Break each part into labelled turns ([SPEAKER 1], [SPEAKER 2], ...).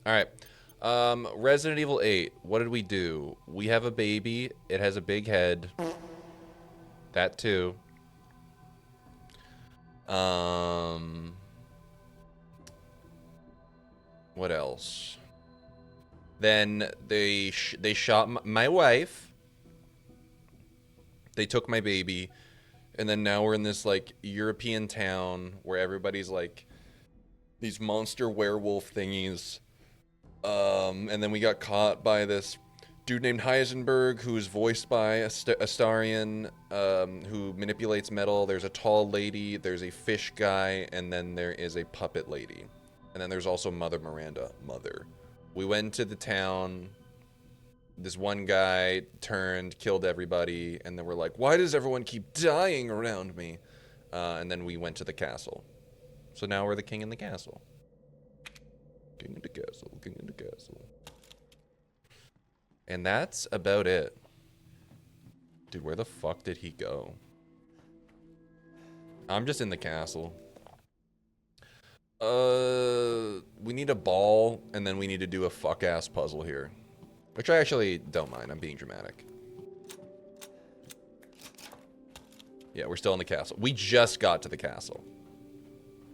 [SPEAKER 1] All right. Resident Evil 8. What did we do? We have a baby. It has a big head. That too. What else? Then they shot my wife. They took my baby, and then now we're in this like European town where everybody's like these monster werewolf thingies. And then we got caught by this dude named Heisenberg, who's voiced by Astarion, who manipulates metal. There's a tall lady, there's a fish guy, and then there is a puppet lady. And then there's also Mother Miranda. Mother. We went to the town. This one guy turned, killed everybody, and then we're like, why does everyone keep dying around me? And then we went to the castle. So now we're the king in the castle. King in the castle, king in the castle. And that's about it. Dude, where the fuck did he go? I'm just in the castle. We need a ball, and then we need to do a fuck-ass puzzle here. Which I actually don't mind. I'm being dramatic. Yeah, we're still in the castle. We just got to the castle.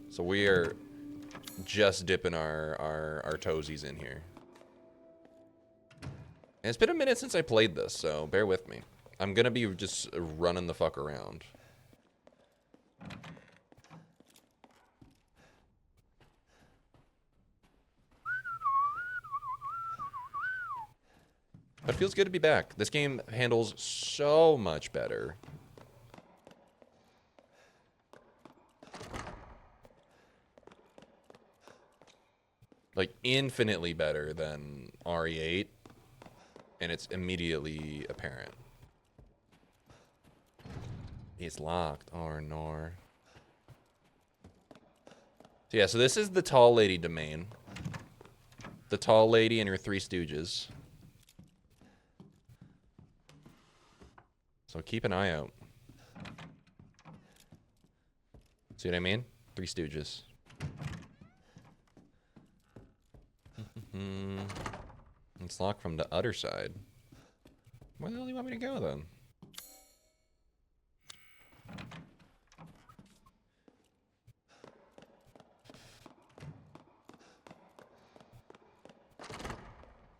[SPEAKER 1] So we are just dipping our toesies in here. And it's been a minute since I played this, so bear with me. I'm gonna be just running the fuck around. But it feels good to be back. This game handles so much better. Like, infinitely better than RE8. And it's immediately apparent. It's locked. Or nor. So yeah, so this is the tall lady domain. The tall lady and her three stooges. So keep an eye out. See what I mean? Three stooges. It's locked from the other side. Where the hell do you want me to go then?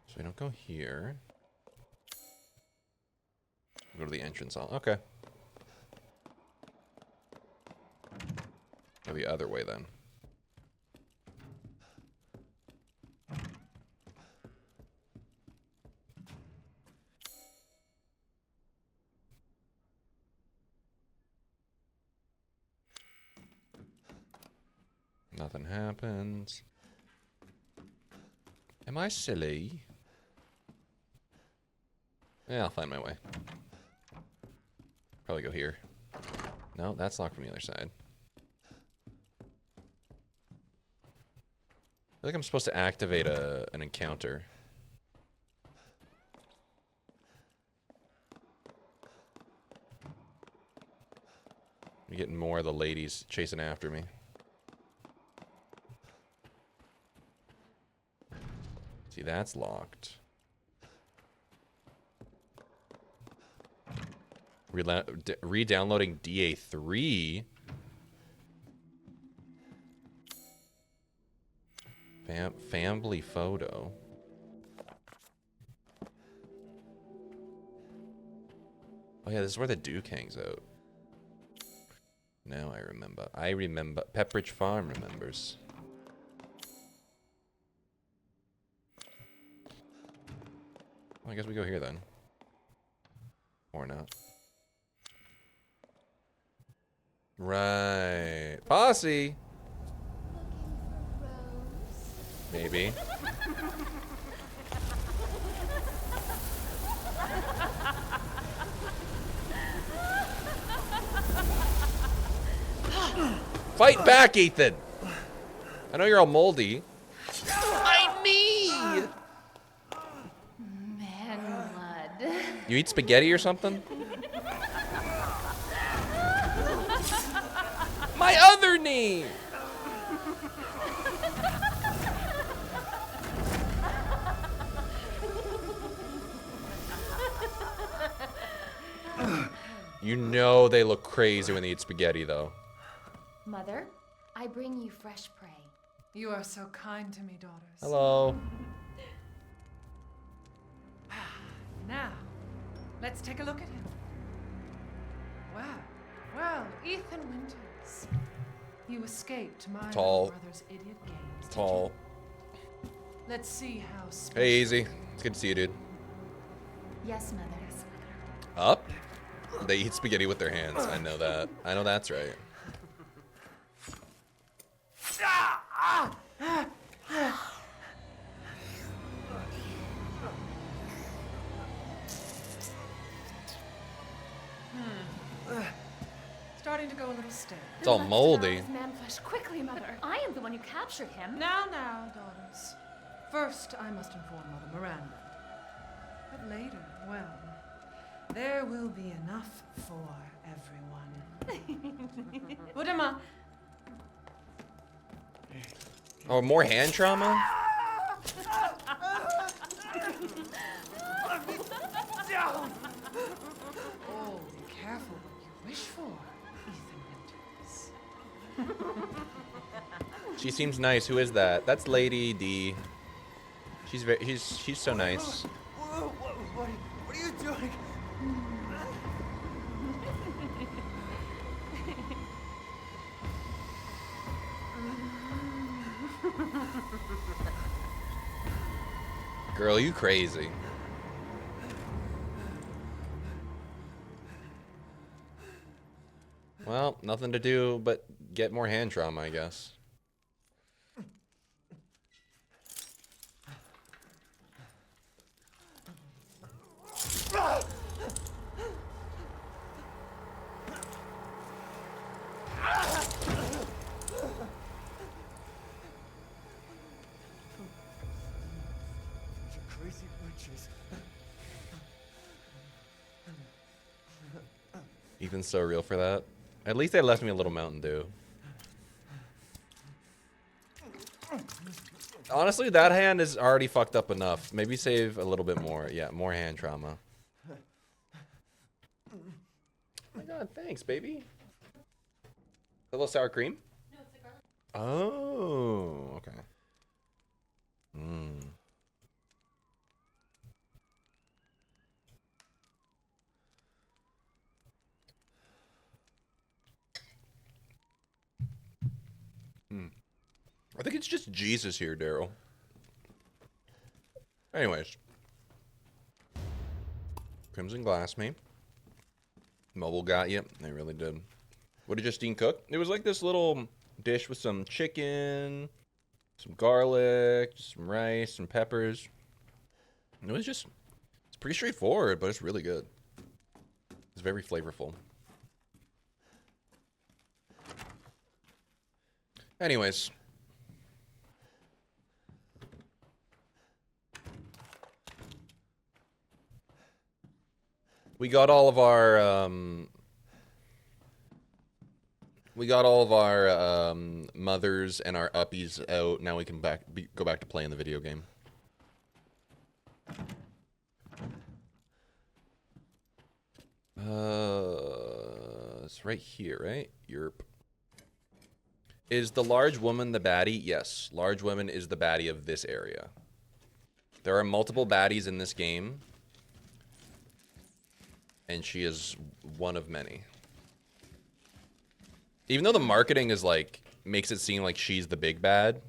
[SPEAKER 1] So we don't go here. Go to the entrance hall. Okay. Go the other way then. Nothing happens. Am I silly? Yeah, I'll find my way. Probably go here. No, that's locked from the other side. I feel like I'm supposed to activate an encounter. I'm getting more of the ladies chasing after me. See, that's locked. Re-downloading DA3. Family photo. Oh yeah, this is where the Duke hangs out. Now I remember. I remember. Pepperidge Farm remembers. Well, I guess we go here then. Or not. Right. Posse! Maybe. Fight back, Ethan! I know you're all moldy. My knee!
[SPEAKER 2] Man blood.
[SPEAKER 1] You eat spaghetti or something? My other knee! You know they look crazy when they eat spaghetti, though.
[SPEAKER 2] Mother, I bring you fresh prey.
[SPEAKER 3] You are so kind to me, daughters.
[SPEAKER 1] Hello.
[SPEAKER 3] Now, let's take a look at him. Well, Ethan Winters. You escaped my
[SPEAKER 1] Tall.
[SPEAKER 3] brother's idiot games.
[SPEAKER 1] Tall.
[SPEAKER 3] Let's see how special.
[SPEAKER 1] Hey, Easy. It's good to see you, dude.
[SPEAKER 2] Yes, Mother.
[SPEAKER 1] Up? They eat spaghetti with their hands. I know that. I know that's right.
[SPEAKER 3] Starting to go a little stale.
[SPEAKER 1] It's all moldy.
[SPEAKER 2] Man flesh quickly, Mother. I am the one who captured him.
[SPEAKER 3] Now, daughters. First, I must inform Mother Miranda. But later, well, there will be enough for everyone. Budama.
[SPEAKER 1] Oh, more hand trauma?
[SPEAKER 3] Oh, be careful what you wish for, Ethan Winters.
[SPEAKER 1] She seems nice. Who is that? That's Lady D. She's so nice.
[SPEAKER 4] What are you doing?
[SPEAKER 1] Girl, you crazy. Well, nothing to do but get more hand trauma, I guess.
[SPEAKER 4] Crazy witches.
[SPEAKER 1] Ethan's so real for that. At least they left me a little Mountain Dew. Honestly, that hand is already fucked up enough. Maybe save a little bit more. Yeah, more hand trauma. Oh my god, thanks, baby. A little sour cream?
[SPEAKER 2] No, it's a garlic.
[SPEAKER 1] Oh, okay. Mmm. I think it's just Jesus here, Daryl. Anyways. Crimson Glass, me. Mobile got you. They really did. What did Justine cook? It was like this little dish with some chicken, some garlic, some rice, some peppers. It was just, it's pretty straightforward, but it's really good. It's very flavorful. Anyways. We got all of our mothers and our uppies out. Now we can go back to playing the video game. It's right here, right? Yerp. Is the large woman the baddie? Yes, large woman is the baddie of this area. There are multiple baddies in this game. And she is one of many. Even though the marketing is like, makes it seem like she's the big bad,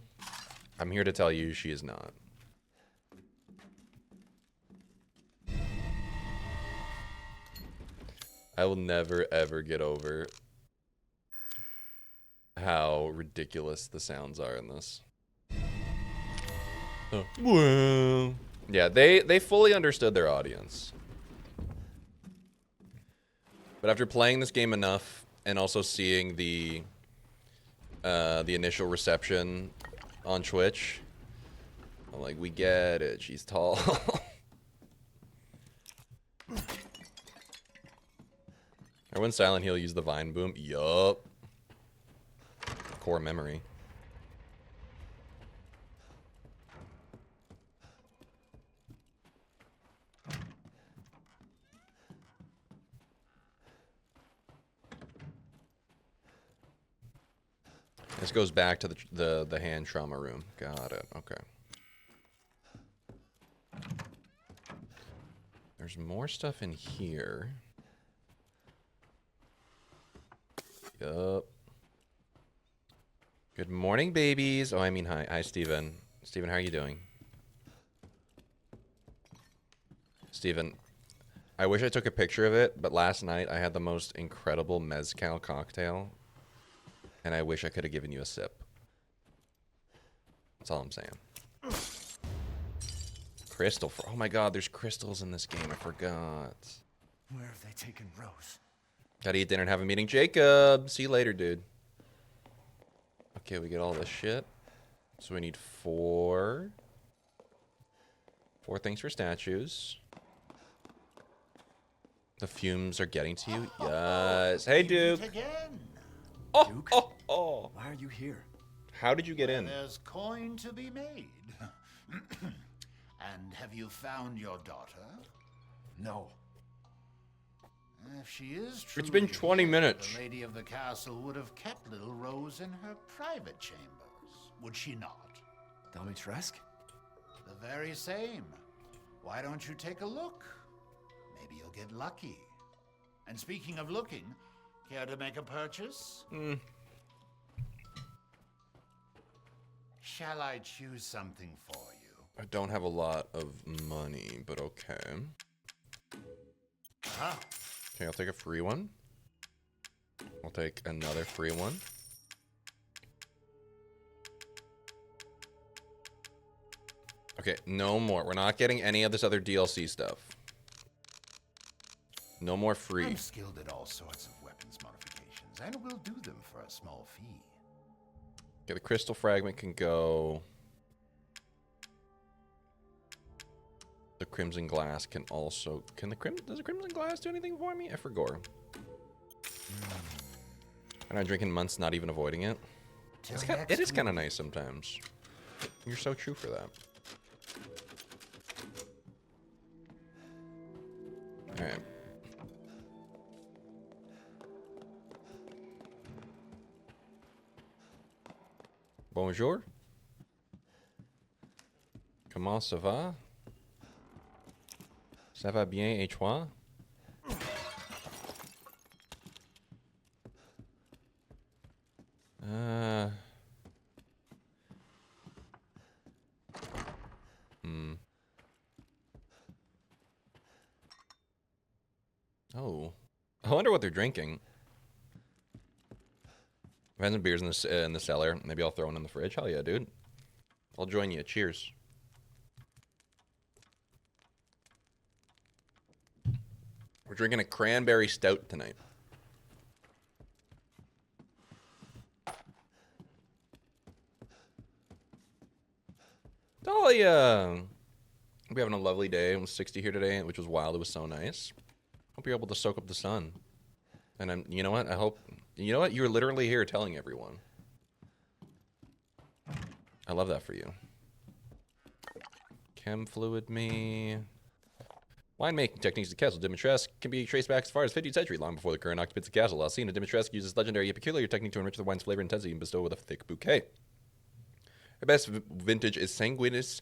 [SPEAKER 1] I'm here to tell you she is not. I will never ever get over how ridiculous the sounds are in this. Oh. Well. Yeah, they fully understood their audience. But after playing this game enough and also seeing the initial reception on Twitch, I'm like, we get it. She's tall. Or when Silent Hill used the vine boom. Yup. Core memory. This goes back to the hand trauma room. Got it. Okay. There's more stuff in here. Yup. Good morning, babies. Oh, I mean, hi. Hi, Steven. Steven, how are you doing? Steven, I wish I took a picture of it, but last night I had the most incredible mezcal cocktail, and I wish I could have given you a sip. That's all I'm saying. Crystal. Oh my god, there's crystals in this game. I forgot.
[SPEAKER 4] Where have they taken Rose?
[SPEAKER 1] Gotta eat dinner and have a meeting. Jacob! See you later, dude. Okay, we get all this shit. So we need 4 things for statues. The fumes are getting to you. Yes. Hey, Duke.
[SPEAKER 5] Again.
[SPEAKER 1] Oh,
[SPEAKER 4] Duke?
[SPEAKER 1] oh.
[SPEAKER 4] Why are you here?
[SPEAKER 1] How did you get in?
[SPEAKER 5] There's coin to be made. And have you found your daughter?
[SPEAKER 4] No.
[SPEAKER 5] If she is true,
[SPEAKER 1] It's been 20 minutes.
[SPEAKER 5] The lady of the castle would have kept little Rose in her private chambers, would she not?
[SPEAKER 4] Dimitrescu?
[SPEAKER 5] The very same. Why don't you take a look? Maybe you'll get lucky. And speaking of looking, care to make a purchase? Shall I choose something for you?
[SPEAKER 1] I don't have a lot of money, but okay.
[SPEAKER 5] Huh?
[SPEAKER 1] Okay, I'll take a free one. I'll take another free one. Okay, no more. We're not getting any of this other DLC stuff. No more free.
[SPEAKER 5] I'm skilled at all sorts of weapons modifications, and will do them for a small fee.
[SPEAKER 1] Okay, the crystal fragment can go. The crimson glass can also. Does the crimson glass do anything for me? I forgot. I'm not drinking months, not even avoiding it. It is kind of nice sometimes. You're so true for that. All right. Bonjour. Comment ça va? Ça va bien et toi? Oh. I wonder what they're drinking. I've had some beers in the cellar. Maybe I'll throw one in the fridge. Hell yeah, dude. I'll join you. Cheers. We're drinking a cranberry stout tonight. Dahlia! We're having a lovely day. It was 60 here today, which was wild. It was so nice. Hope you're able to soak up the sun. And you know what? I hope, you know what? You're literally here telling everyone. I love that for you. Chem fluid me. Winemaking techniques of Castle Dimitrescu can be traced back as far as 15th century, long before the current occupants of the castle. Alcina Dimitrescu uses legendary yet peculiar technique to enrich the wine's flavor and intensity and bestow with a thick bouquet. Her best vintage is Sanguis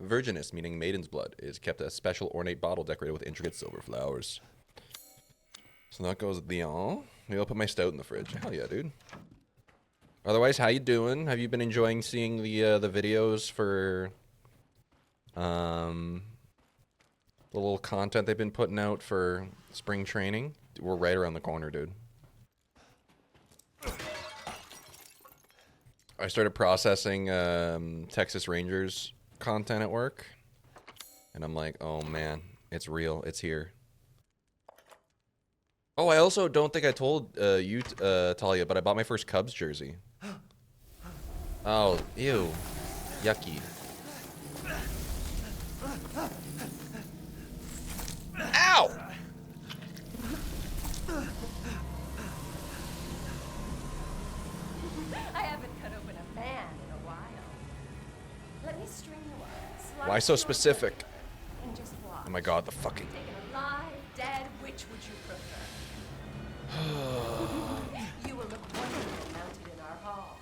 [SPEAKER 1] Virginis, meaning maiden's blood. It is kept in a special ornate bottle decorated with intricate silver flowers. So that goes Lyon. Maybe I'll put my stout in the fridge. Hell yeah, dude. Otherwise, how you doing? Have you been enjoying seeing the videos for the little content they've been putting out for spring training? We're right around the corner, dude. I started processing Texas Rangers content at work, and I'm like, oh man, it's real, it's here. Oh, I also don't think I told you, Talia, but I bought my first Cubs jersey. Oh, ew, yucky. Ow!
[SPEAKER 2] I haven't cut open a fan in a while. Let me string you up. Slice
[SPEAKER 1] Why so
[SPEAKER 2] you
[SPEAKER 1] specific?
[SPEAKER 2] up, and just watch.
[SPEAKER 1] Oh my god, the fucking...
[SPEAKER 2] Taken alive, dead, which would you prefer? You will look wonderful mounted in our hall.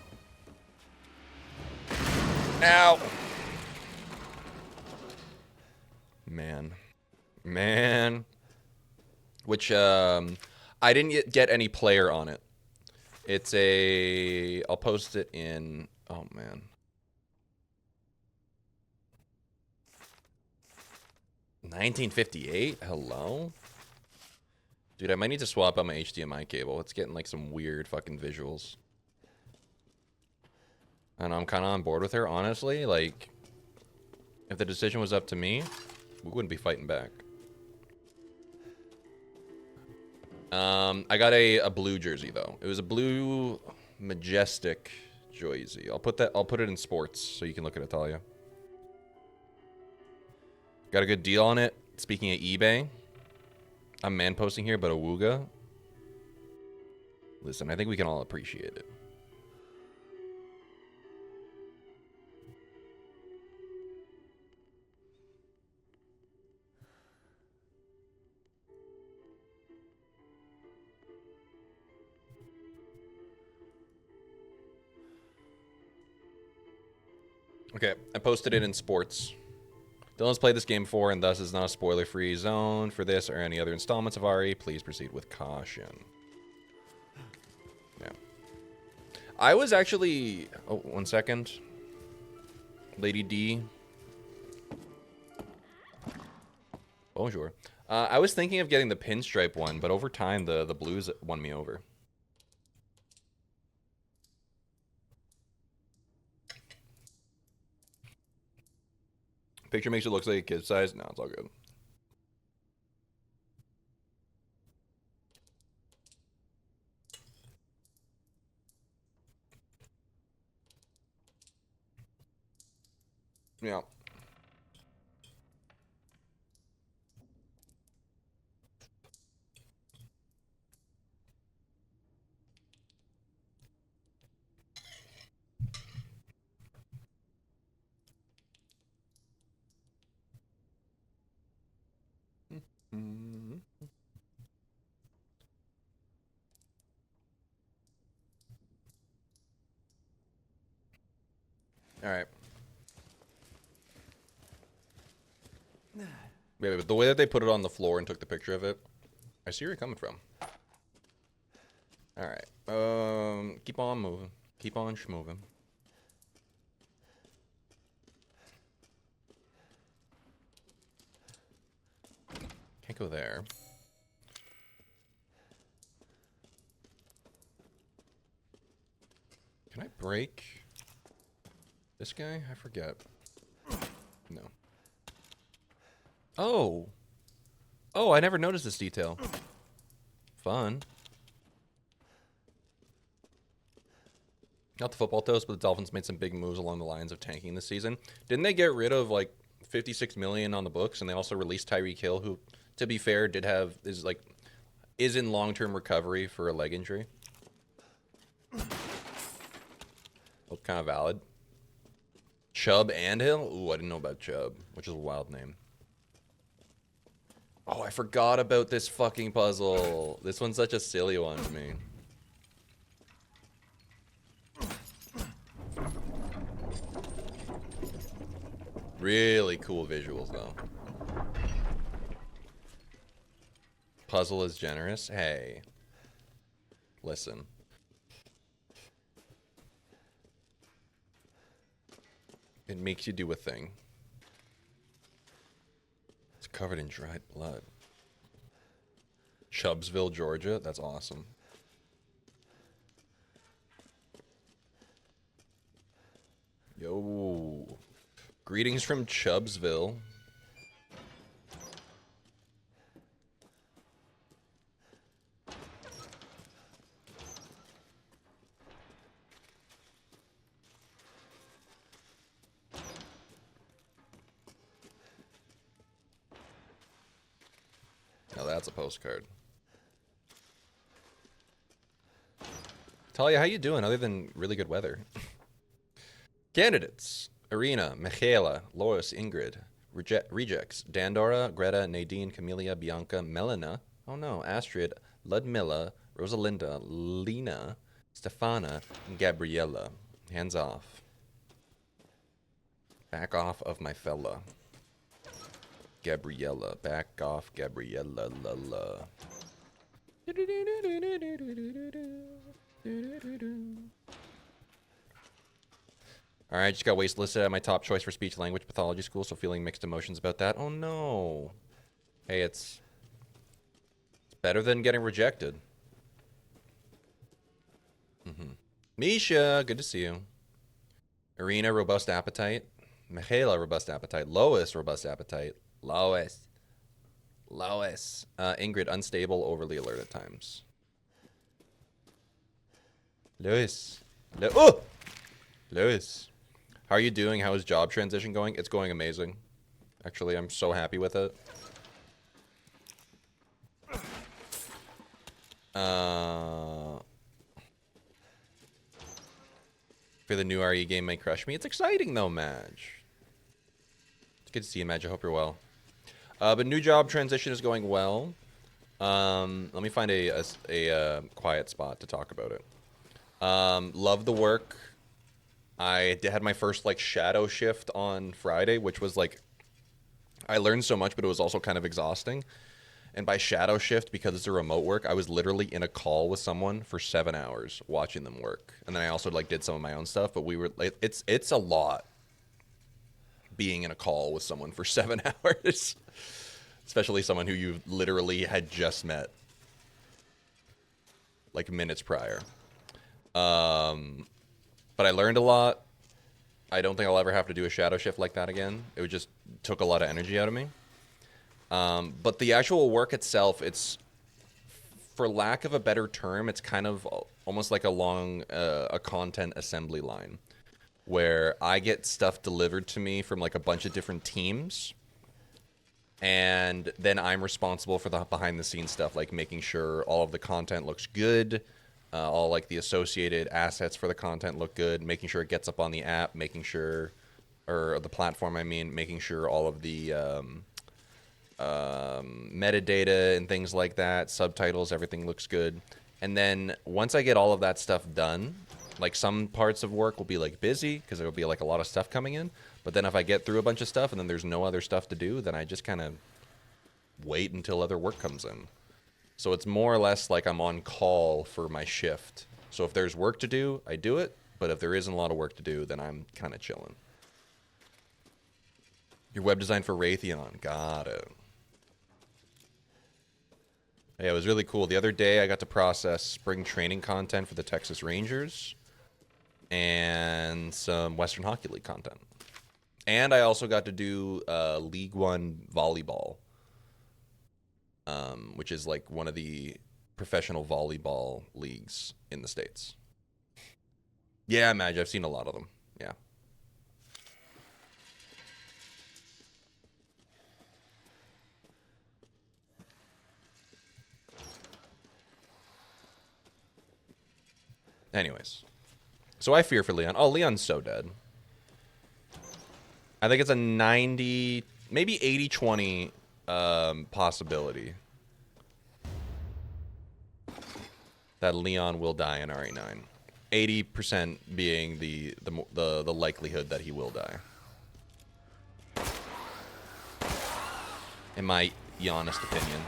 [SPEAKER 1] Ow! Man. Which, I didn't get any player on it. It's a... I'll post it in... Oh, man. $1958? Hello? Dude, I might need to swap out my HDMI cable. It's getting, like, some weird fucking visuals. And I'm kind of on board with her, honestly. Like, if the decision was up to me, we wouldn't be fighting back. I got a blue jersey though. It was a blue majestic jersey. I'll put it in sports so you can look at it, Talia. Got a good deal on it. Speaking of eBay, I'm man posting here, but a Wooga. Listen, I think we can all appreciate it. Okay, I posted it in sports. Dylan's played this game before and thus is not a spoiler-free zone for this or any other installments of RE. Please proceed with caution. Yeah. I was actually... Oh, 1 second. Lady D. Bonjour. I was thinking of getting the pinstripe one, but over time the blues won me over. Picture makes it look like a kid size. No, it's all good. Yeah. Mm-hmm. All right. Wait, but the way that they put it on the floor and took the picture of it, I see where you're coming from. All right. Keep on moving. Keep on schmoving. Can't go there. Can I break this guy? I forget. No. Oh. Oh, I never noticed this detail. Fun. Not the football toast, but the Dolphins made some big moves along the lines of tanking this season. Didn't they get rid of like 56 million on the books, and they also released Tyreek Hill, who, to be fair, is in long-term recovery for a leg injury. Both kind of valid. Chubb and Hill? Ooh, I didn't know about Chubb, which is a wild name. Oh, I forgot about this fucking puzzle. This one's such a silly one to me. Really cool visuals, though. Puzzle is generous. Hey. Listen. It makes you do a thing. It's covered in dried blood. Chubbsville, Georgia. That's awesome. Yo. Greetings from Chubbsville. Now that's a postcard. Talia, how you doing other than really good weather? Candidates. Irina, Michaela, Lois, Ingrid. Rejects. Dandora, Greta, Nadine, Camelia, Bianca, Melina. Oh no, Astrid, Ludmilla, Rosalinda, Lena, Stefana, and Gabriella. Hands off. Back off of my fella. Gabriella. Back off, Gabriella. La la. Alright, just got wastelisted at my top choice for speech language pathology school, so feeling mixed emotions about that. Oh no. Hey, it's better than getting rejected. Misha, good to see you. Irina, robust appetite. Michaela, robust appetite. Lois, robust appetite. Lois. Ingrid, unstable, overly alert at times. Lois. Lois. How are you doing? How is job transition going? It's going amazing. Actually, I'm so happy with it. For the new RE game might crush me. It's exciting though, Madge. It's good to see you, Madge. I hope you're well. But new job transition is going well. Let me find a quiet spot to talk about it. Love the work. I had my first like shadow shift on Friday, which was like, I learned so much, but it was also kind of exhausting. And by shadow shift, because it's a remote work, I was literally in a call with someone for 7 hours watching them work. And then I also like did some of my own stuff, but we were like, it's a lot being in a call with someone for 7 hours, especially someone who you literally had just met like minutes prior. But I learned a lot. I don't think I'll ever have to do a shadow shift like that again. It just took a lot of energy out of me. But the actual work itself, it's, for lack of a better term, it's kind of almost like a content assembly line where I get stuff delivered to me from like a bunch of different teams. And then I'm responsible for the behind the scenes stuff, like making sure all of the content looks good. All like the associated assets for the content look good, making sure it gets up on the app, making sure, or the platform, I mean, making sure all of the metadata and things like that, subtitles, everything looks good. And then once I get all of that stuff done, like some parts of work will be like busy because there will be like a lot of stuff coming in. But then if I get through a bunch of stuff and then there's no other stuff to do, then I just kind of wait until other work comes in. So it's more or less like I'm on call for my shift. So if there's work to do, I do it. But if there isn't a lot of work to do, then I'm kind of chilling. Your web design for Raytheon. Got it. Yeah, it was really cool. The other day, I got to process spring training content for the Texas Rangers and some Western Hockey League content. And I also got to do League One volleyball, which is like one of the professional volleyball leagues in the States. Yeah, Madge, I've seen a lot of them. Yeah. Anyways. So I fear for Leon. Oh, Leon's so dead. I think it's a 90, maybe 80-20 possibility that Leon will die in RE9. 80% being the likelihood that he will die. In my honest opinion.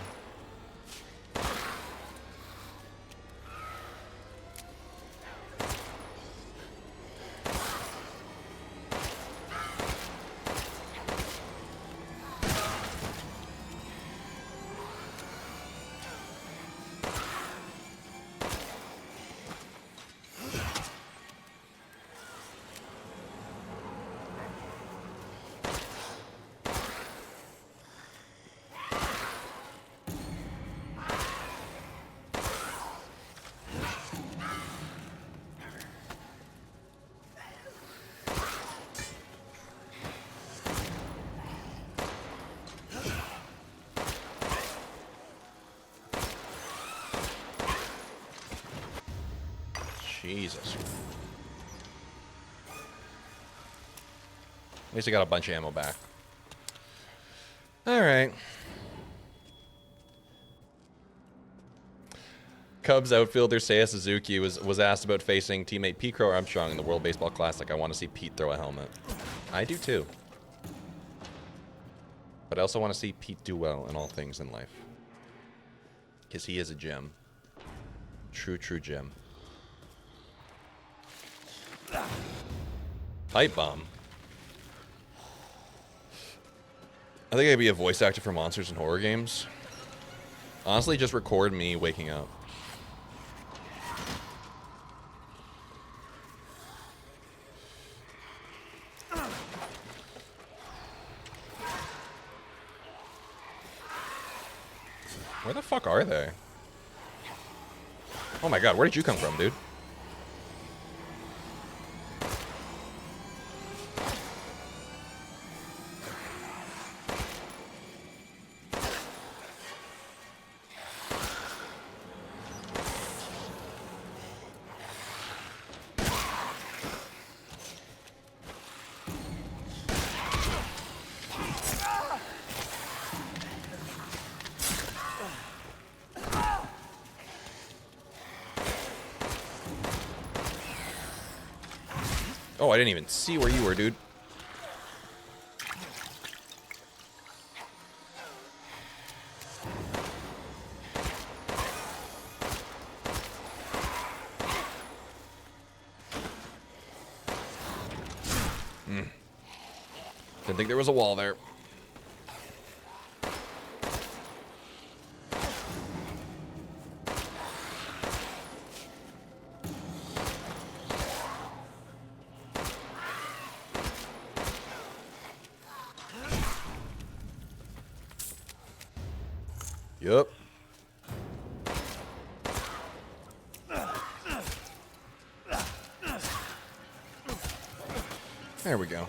[SPEAKER 1] Jesus. At least I got a bunch of ammo back. Alright. Cubs outfielder Seiya Suzuki was asked about facing teammate Pete Crow Armstrong in the World Baseball Classic. I want to see Pete throw a helmet. I do too. But I also want to see Pete do well in all things in life. Because he is a gem. True, true gem. Pipe bomb. I think I'd be a voice actor for monsters and horror games. Honestly, just record me waking up. Where the fuck are they? Oh my god, where did you come from, dude? Oh, I didn't even see where you were, dude. Didn't think there was a wall there. Yup. There we go.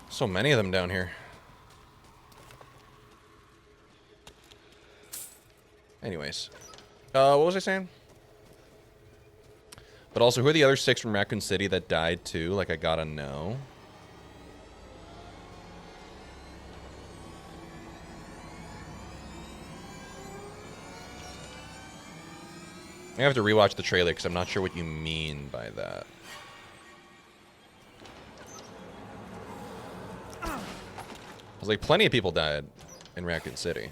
[SPEAKER 1] So many of them down here. Anyways. What was I saying? But also, who are the other 6 from Raccoon City that died too? Like, I gotta know. I have to rewatch the trailer because I'm not sure what you mean by that. I was like, plenty of people died in Raccoon City.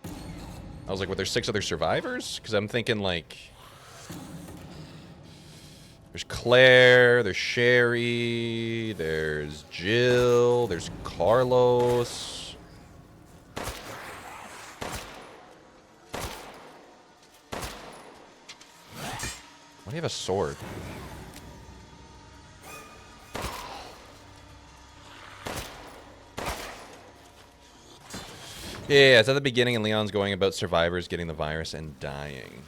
[SPEAKER 1] I was like, were there 6 other survivors? Because I'm thinking, like... There's Claire, there's Sherry, there's Jill, there's Carlos... Why do you have a sword? Yeah, it's at the beginning and Leon's going about survivors getting the virus and dying.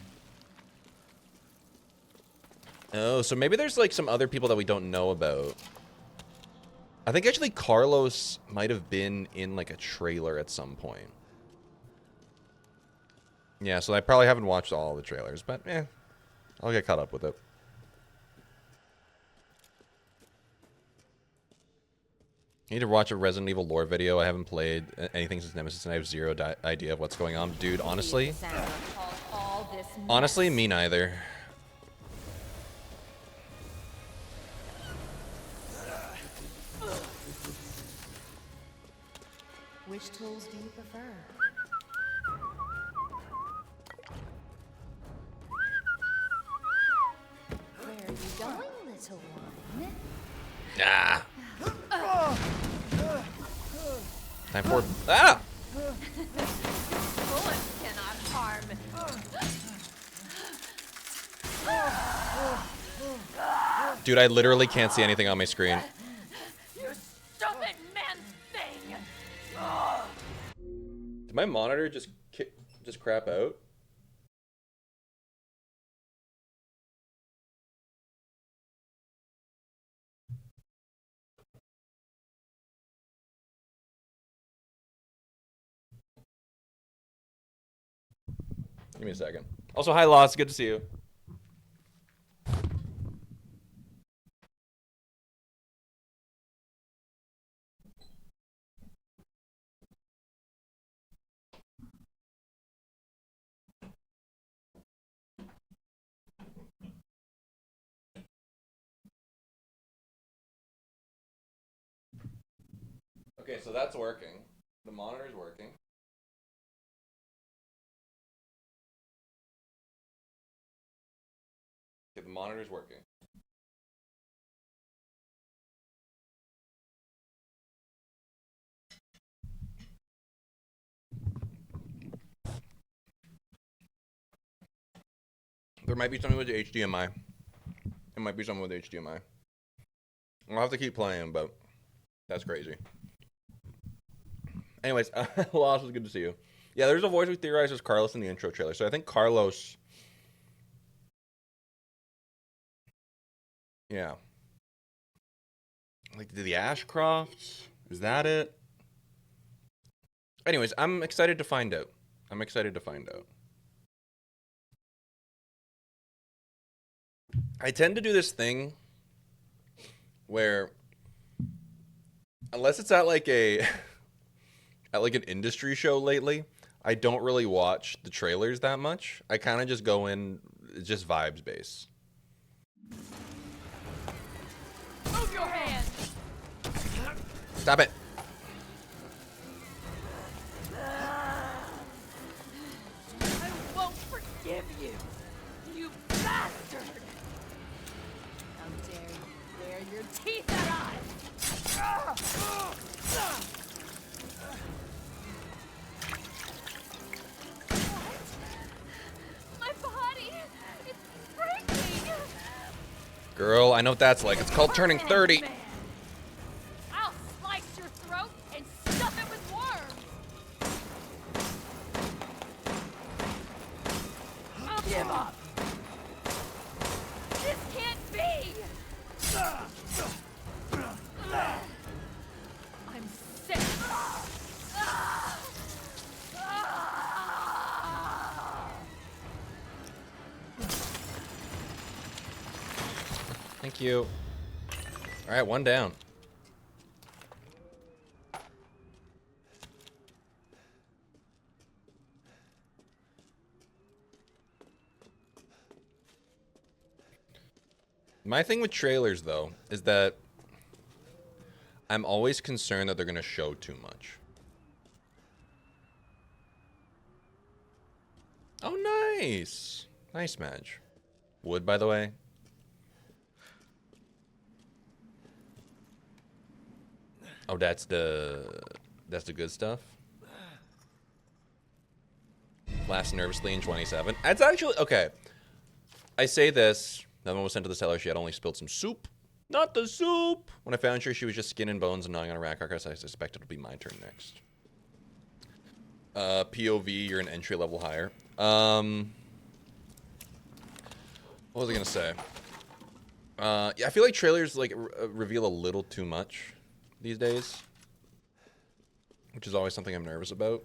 [SPEAKER 1] Oh, so maybe there's like some other people that we don't know about. I think actually Carlos might have been in like a trailer at some point. Yeah, so I probably haven't watched all the trailers, but eh. I'll get caught up with it. I need to watch a Resident Evil lore video. I haven't played anything since Nemesis, and I have zero idea of what's going on. Dude, honestly... Honestly, me neither.
[SPEAKER 2] Which tools do you prefer? Where are you going, little one?
[SPEAKER 1] Ah. Time for... Ah!
[SPEAKER 2] Bullets cannot harm.
[SPEAKER 1] Dude, I literally can't see anything on my screen.
[SPEAKER 2] You stupid man thing!
[SPEAKER 1] Did my monitor just crap out? Give me a second. Also, hi, Lost. Good to see you. Okay, so that's working. The monitor's working. Okay, the monitor's working. There might be something with the HDMI. It might be something with HDMI. I'll have to keep playing, but that's crazy. Anyways, Lost, was good to see you. Yeah, there's a voice we theorized as Carlos in the intro trailer. So I think Carlos... Yeah. Like, the Ashcrofts? Is that it? Anyways, I'm excited to find out. I'm excited to find out. I tend to do this thing where, unless it's at like a at like an industry show lately, I don't really watch the trailers that much. I kind of just go in, it's just vibes based.
[SPEAKER 2] Move your hands!
[SPEAKER 1] Stop it.
[SPEAKER 2] I won't forgive you, you bastard! How dare you bare your teeth at us! What? My body! It's breaking!
[SPEAKER 1] Girl, I know what that's like. It's called turning 30.
[SPEAKER 2] Man. I'll slice your throat and stuff it with worms! I'll give up! This can't be! I'm sick!
[SPEAKER 1] Thank you. All right, one down. My thing with trailers, though, is that I'm always concerned that they're going to show too much. Oh, nice. Nice match. Wood, by the way. Oh, that's the good stuff. Laughs nervously in 27. That's actually okay. I say this. That one was sent to the cellar. She had only spilled some soup. Not the soup. When I found her, she was just skin and bones and gnawing on a rat carcass. I suspect it'll be my turn next. POV, you're an entry level higher. What was I gonna say? Yeah, I feel like trailers like reveal a little too much these days, which is always something I'm nervous about.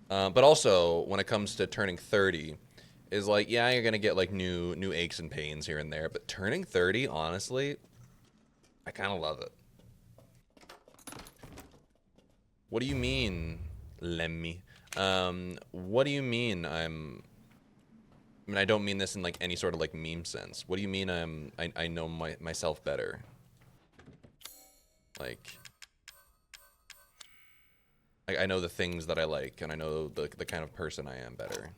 [SPEAKER 1] But also, when it comes to turning 30, is like, yeah, you're gonna get like new aches and pains here and there, but turning 30, honestly, I kind of love it. What do you mean, Lemmy? What do you mean I mean, I don't mean this in like any sort of like meme sense. What do you mean I know myself better? Like I know the things that I like, and I know the kind of person I am better.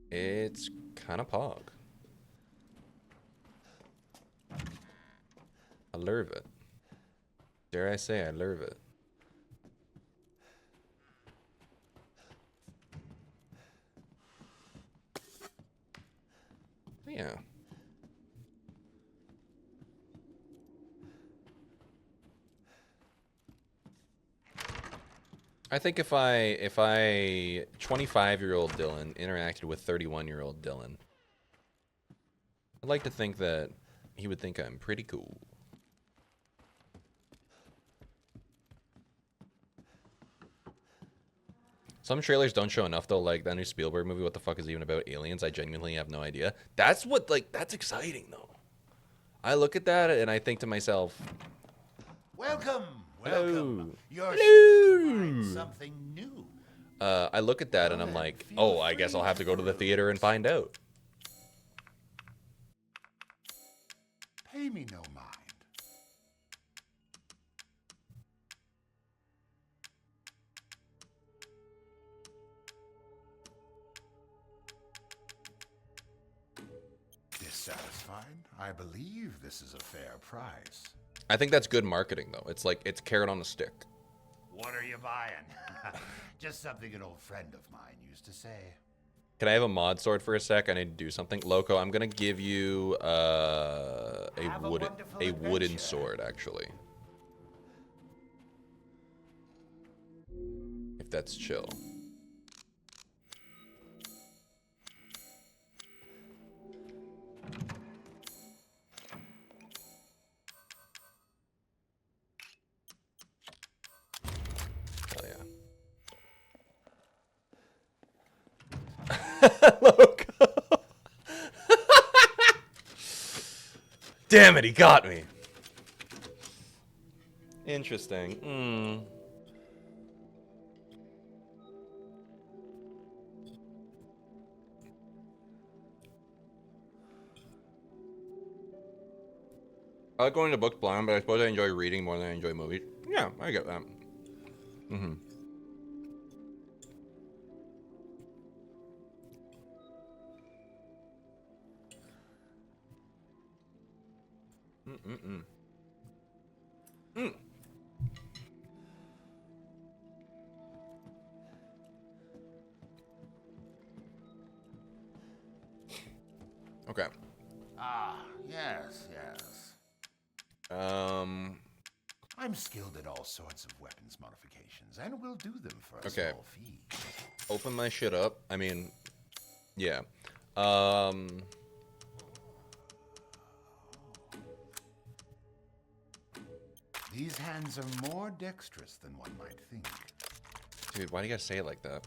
[SPEAKER 1] It's kind of pog. I love it. Dare I say I love it. Yeah. I think if I 25-year-old Dylan interacted with 31-year-old Dylan, I'd like to think that he would think I'm pretty cool. Some trailers don't show enough though, like that new Spielberg movie, what the fuck is it even about aliens? I genuinely have no idea. That's what, like, that's exciting though. I look at that and I think to myself,
[SPEAKER 5] Welcome,
[SPEAKER 1] hello.
[SPEAKER 5] welcome. You're
[SPEAKER 1] Hello.
[SPEAKER 5] sure to find something new.
[SPEAKER 1] I look at that and I'm like, oh, I guess I'll have to go to the theater and find out.
[SPEAKER 5] Pay me no mind. satisfied? I believe this is a fair price.
[SPEAKER 1] I think that's good marketing, though. It's like, it's carrot on a stick.
[SPEAKER 5] What are you buying? Just something an old friend of mine used to say.
[SPEAKER 1] Can I have a mod sword for a sec? I need to do something. Loco, I'm gonna give you a wooden sword, actually. If that's chill. Hell yeah. Loco. Damn it, he got me. Interesting. I like going to book blind, but I suppose I enjoy reading more than I enjoy movies. Yeah, I get that. Okay.
[SPEAKER 5] Ah, yes, yes. I'm skilled at all sorts of weapons modifications, and will do them for a
[SPEAKER 1] Okay.
[SPEAKER 5] small fee.
[SPEAKER 1] Open my shit up. I mean, yeah.
[SPEAKER 5] These hands are more dexterous than one might think.
[SPEAKER 1] Dude, why do you gotta say it like that?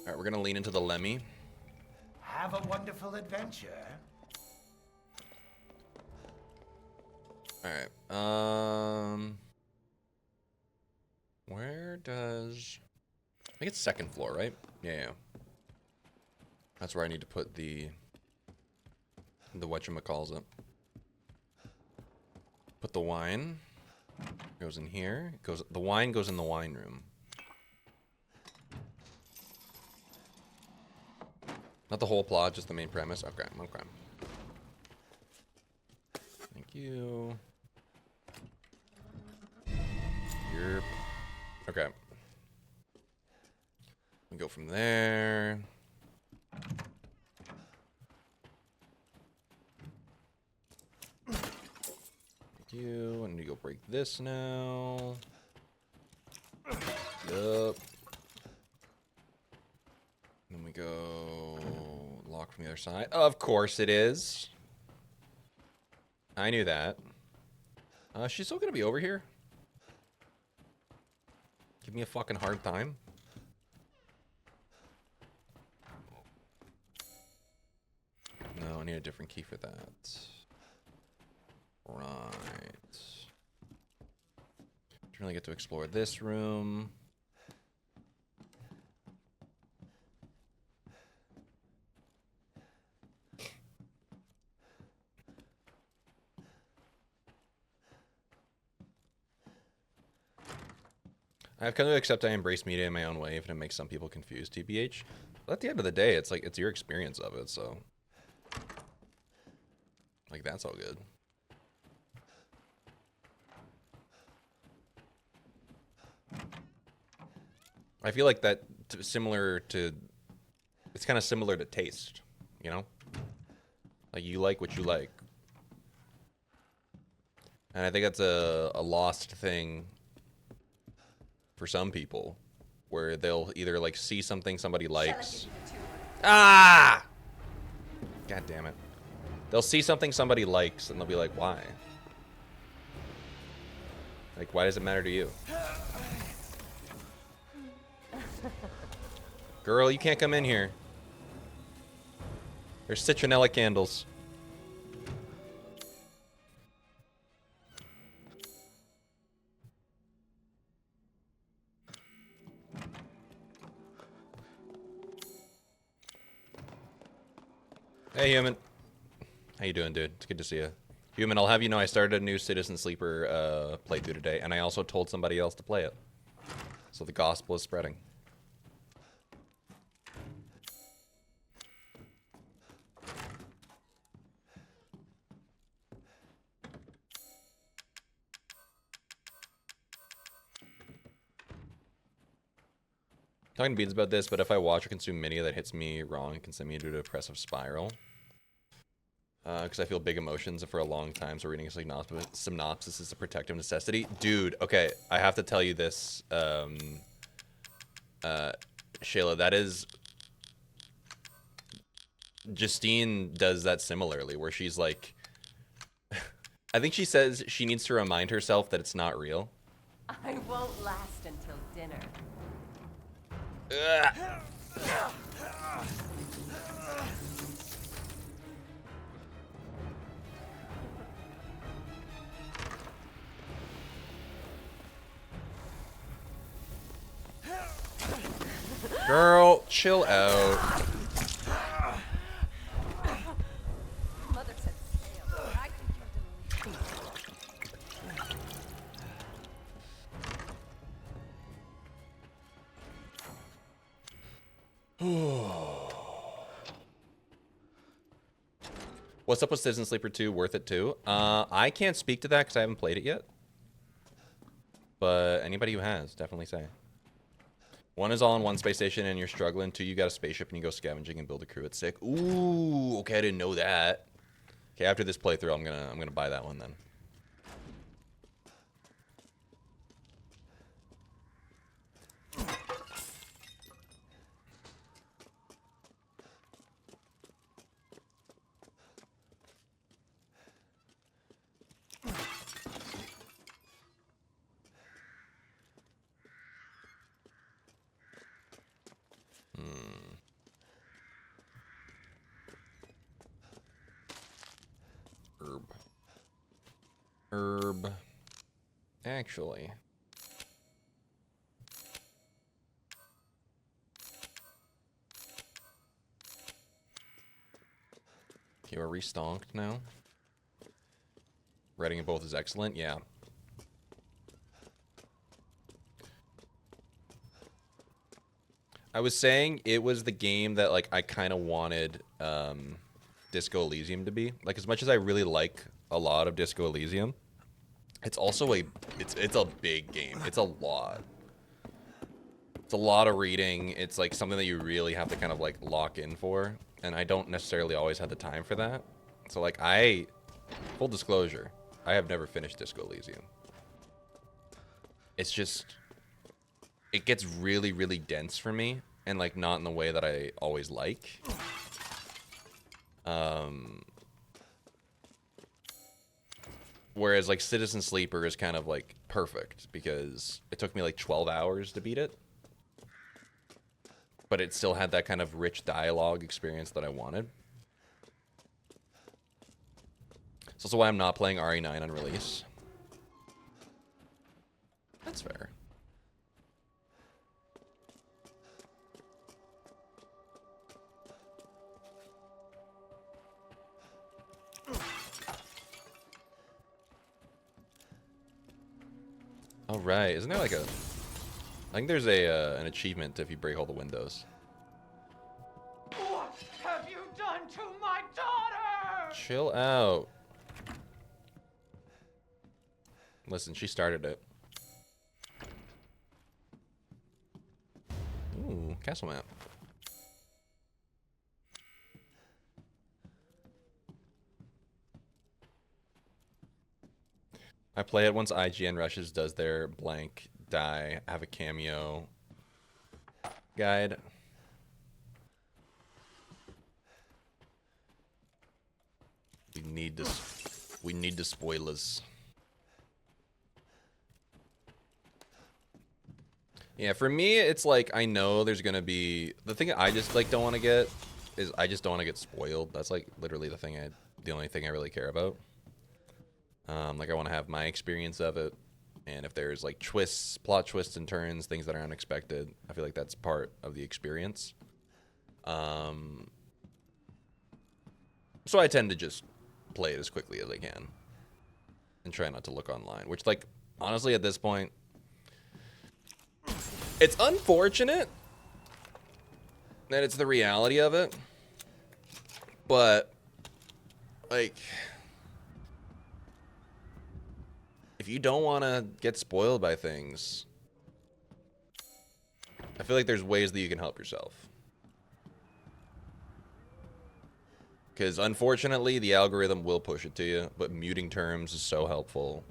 [SPEAKER 1] Alright, we're gonna lean into the Lemmy.
[SPEAKER 5] Have a wonderful adventure.
[SPEAKER 1] Alright, where does... I think it's second floor, right? Yeah. That's where I need to put the whatchamacalls up. Put the wine. Goes in here. The wine goes in the wine room. Not the whole plot, just the main premise. Okay, okay. Thank you. Yep. Okay. We go from there. Thank you. I need to go break this now. Yup. Then we go lock from the other side. Of course it is. I knew that. She's still gonna be over here? Give me a fucking hard time. No, I need a different key for that. Right. Don't really get to explore this room. I've come to accept I embrace media in my own way, even if it makes some people confused, TBH. But at the end of the day, it's like, it's your experience of it, so. Like, that's all good. I feel like that similar to, it's kind of similar to taste, you know? Like, you like what you like. And I think that's a lost thing for some people, where they'll either like see something somebody likes. Ah! God damn it. They'll see something somebody likes and they'll be like, why? Like, why does it matter to you? Girl, you can't come in here. There's citronella candles. Hey, Human. How you doing, dude? It's good to see you. Human, I'll have you know I started a new Citizen Sleeper playthrough today, and I also told somebody else to play it. So the gospel is spreading. Talking to Beans about this, but if I watch or consume media that hits me wrong, it can send me into a depressive spiral. Because I feel big emotions for a long time, so reading a synopsis is a protective necessity. Dude, okay, I have to tell you this, Shayla, that is... Justine does that similarly, where she's like... I think she says she needs to remind herself that it's not real.
[SPEAKER 2] I won't last until dinner.
[SPEAKER 1] Girl, chill out.
[SPEAKER 2] Mother said stay away. I think you're
[SPEAKER 1] What's up with Citizen Sleeper 2? Worth it too? I can't speak to that because I haven't played it yet. But anybody who has, definitely say. 1 is all in one space station and you're struggling. 2, you got a spaceship and you go scavenging and build a crew. It's sick. Ooh, okay, I didn't know that. Okay, after this playthrough, I'm gonna buy that one then. Herb. Actually. Okay, we're restocked now. Writing in both is excellent, yeah. I was saying it was the game that like I kind of wanted Disco Elysium to be. Like as much as I really like a lot of Disco Elysium, it's also it's a big game. It's a lot. It's a lot of reading. It's like something that you really have to kind of like lock in for, and I don't necessarily always have the time for that. So like full disclosure, I have never finished Disco Elysium. It's just it gets really, really dense for me, and like not in the way that I always like. Whereas like Citizen Sleeper is kind of like perfect because it took me like 12 hours to beat it. But it still had that kind of rich dialogue experience that I wanted. It's also why I'm not playing RE9 on release. That's fair. All right, isn't there like a... I think there's an achievement if you break all the windows.
[SPEAKER 3] What have you done to my daughter?
[SPEAKER 1] Chill out. Listen, she started it. Ooh, castle map. I play it once IGN Rushes does their blank die, have a cameo guide. We need the spoilers. Yeah, for me, it's like I know there's gonna be the thing I just like don't want to get is I just don't want to get spoiled. That's like literally the only thing I really care about. Like I want to have my experience of it, and if there's like twists, plot twists and turns, things that are unexpected, I feel like that's part of the experience. So I tend to just play it as quickly as I can and try not to look online, which like honestly at this point it's unfortunate that it's the reality of it, but like if you don't want to get spoiled by things, I feel like there's ways that you can help yourself. Because unfortunately, the algorithm will push it to you, but muting terms is so helpful.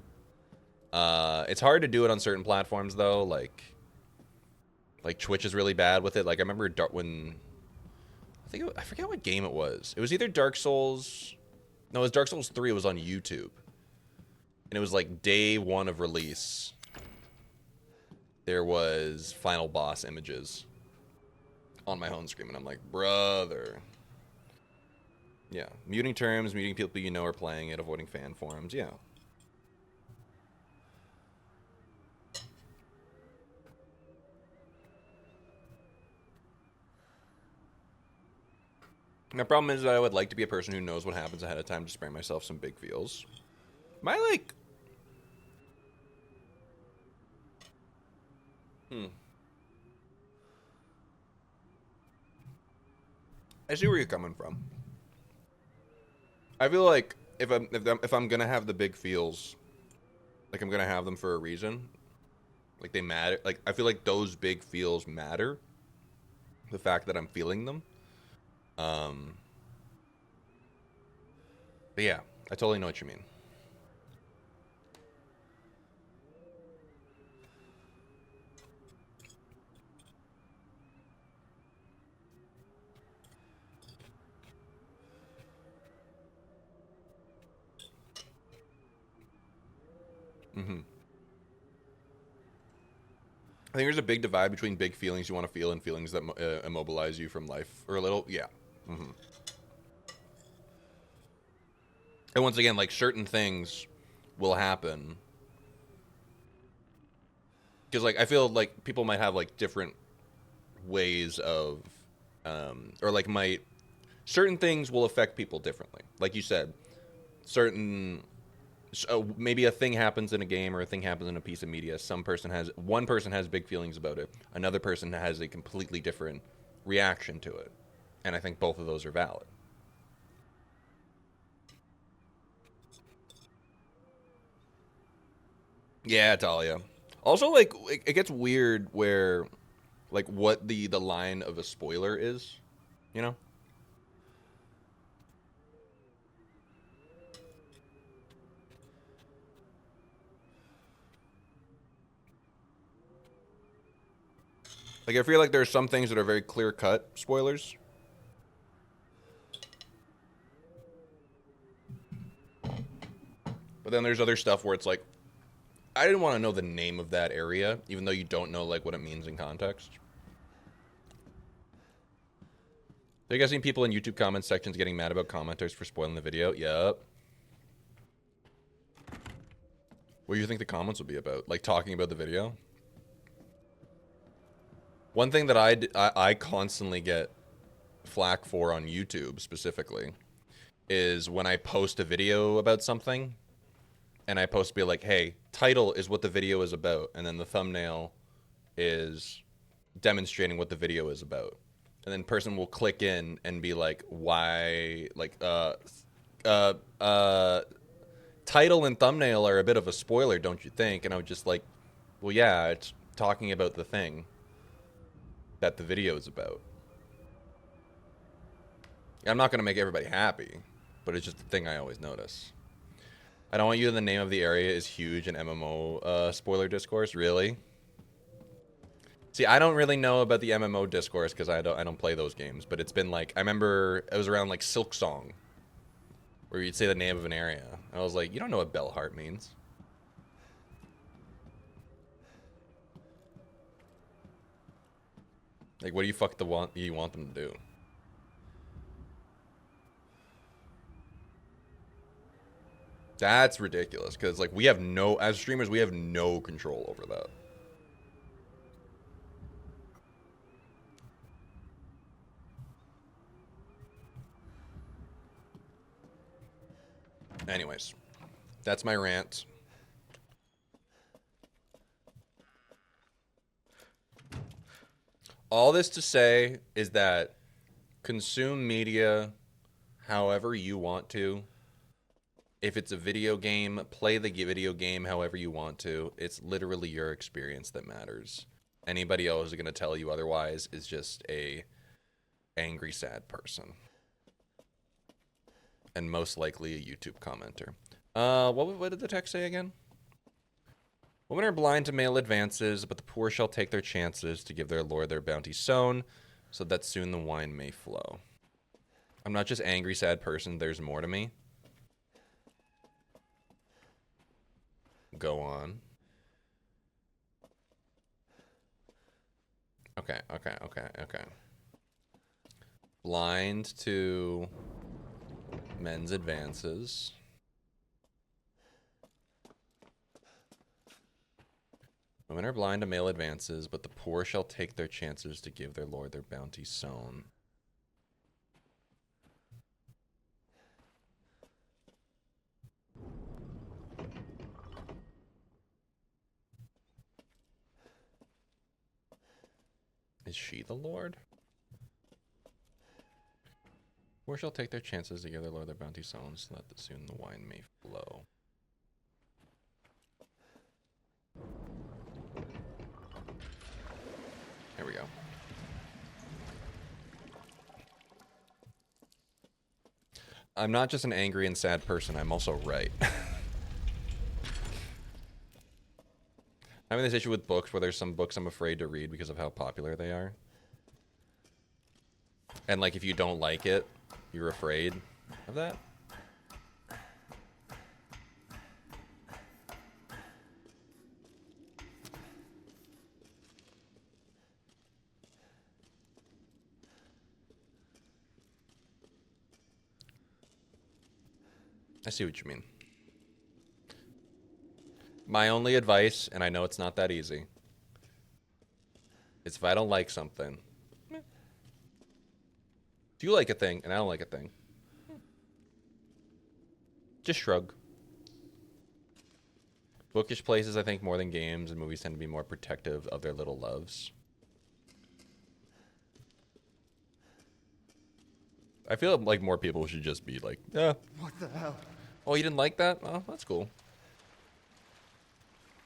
[SPEAKER 1] It's hard to do it on certain platforms, though. Like Twitch is really bad with it. Like, I remember when... I forget what game it was. It was either Dark Souls... No, it was Dark Souls 3. It was on YouTube. And it was, like, day 1 of release. There was final boss images on my home screen. And I'm like, brother... Yeah, muting terms, muting people you know are playing it, avoiding fan forums, yeah. My problem is that I would like to be a person who knows what happens ahead of time to spare myself some big feels. My, like... I see where you're coming from. I feel like if I'm gonna have the big feels, like I'm gonna have them for a reason. Like they matter. Like I feel like those big feels matter. The fact that I'm feeling them. But yeah, I totally know what you mean. I think there's a big divide between big feelings you want to feel and feelings that immobilize you from life, or a little, yeah. And once again, like certain things will happen because, like, I feel like people might have like different ways of, or like certain things will affect people differently. Like you said, so maybe a thing happens in a game or a thing happens in a piece of media. One person has big feelings about it. Another person has a completely different reaction to it. And I think both of those are valid. Yeah, Talia. Also, like, it gets weird where, like, what the line of a spoiler is, you know? Like, I feel like there's some things that are very clear-cut spoilers. But then there's other stuff where it's like, I didn't want to know the name of that area, even though you don't know, like, what it means in context. Have you guys seen people in YouTube comment sections getting mad about commenters for spoiling the video? Yep. What do you think the comments would be about? Like, talking about the video? One thing that I constantly get flack for on YouTube specifically is when I post a video about something and I post to be like, hey, title is what the video is about, and then the thumbnail is demonstrating what the video is about. And then person will click in and be like, why, like, title and thumbnail are a bit of a spoiler, don't you think? And I was just like, well, yeah, it's talking about the thing that the video is about. I'm not going to make everybody happy, but it's just a thing I always notice. I don't want you to the name of the area is huge in MMO spoiler discourse, really? See, I don't really know about the MMO discourse because I don't play those games, but it's been like, I remember it was around like Silk Song, where you'd say the name of an area. I was like, you don't know what Bellheart means. Like, what do you want them to do? That's ridiculous, because, like, as streamers, we have no control over that. Anyways, that's my rant. All this to say is that consume media however you want to. If it's a video game, play the video game however you want to. It's literally your experience that matters. Anybody else is going to tell you otherwise is just a angry, sad person. And most likely a YouTube commenter. What did the text say again? Women are blind to male advances, but the poor shall take their chances to give their lord their bounty sown, so that soon the wine may flow. I'm not just angry, sad person. There's more to me. Go on. Okay. Blind to men's advances. Women are blind to male advances, but the poor shall take their chances to give their lord their bounty sown. Is she the lord? Poor shall take their chances to give their lord their bounty sown, so that soon the wine may flow. Here we go. I'm not just an angry and sad person, I'm also right. I'm having this issue with books where there's some books I'm afraid to read because of how popular they are. And like if you don't like it, you're afraid of that. I see what you mean. My only advice, and I know it's not that easy, is if I don't like something, if you like a thing and I don't like a thing, just shrug. Bookish places, I think, more than games and movies tend to be more protective of their little loves. I feel like more people should just be like, yeah.
[SPEAKER 4] What the hell?
[SPEAKER 1] Oh, you didn't like that? Oh, that's cool.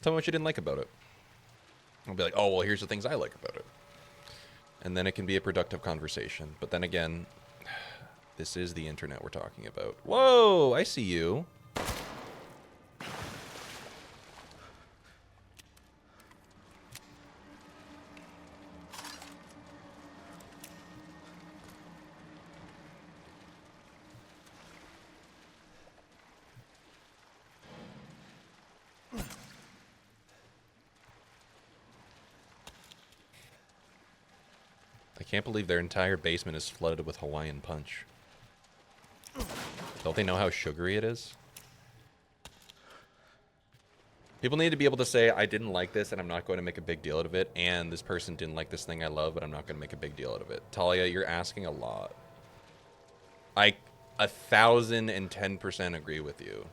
[SPEAKER 1] Tell me what you didn't like about it. I'll be like, oh, well, here's the things I like about it. And then it can be a productive conversation. But then again, this is the internet we're talking about. Whoa, I see you. I can't believe their entire basement is flooded with Hawaiian punch. Don't they know how sugary it is? People need to be able to say, I didn't like this and I'm not going to make a big deal out of it, and this person didn't like this thing I love, but I'm not going to make a big deal out of it. Talia, you're asking a lot. I 1010% agree with you.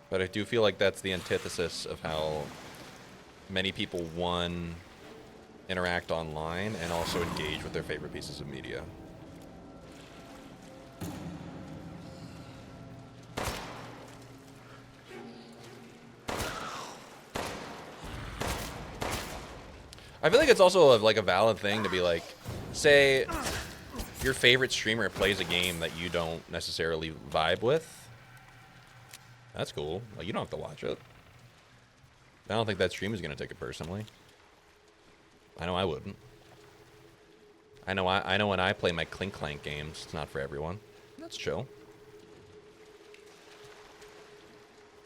[SPEAKER 1] But I do feel like that's the antithesis of how many people, one, interact online and also engage with their favorite pieces of media. I feel like it's also like a valid thing to be like, say your favorite streamer plays a game that you don't necessarily vibe with. That's cool. Like, you don't have to watch it. I don't think that stream is going to take it personally. I know I wouldn't. I know when I play my Clink Clank games, it's not for everyone. That's chill.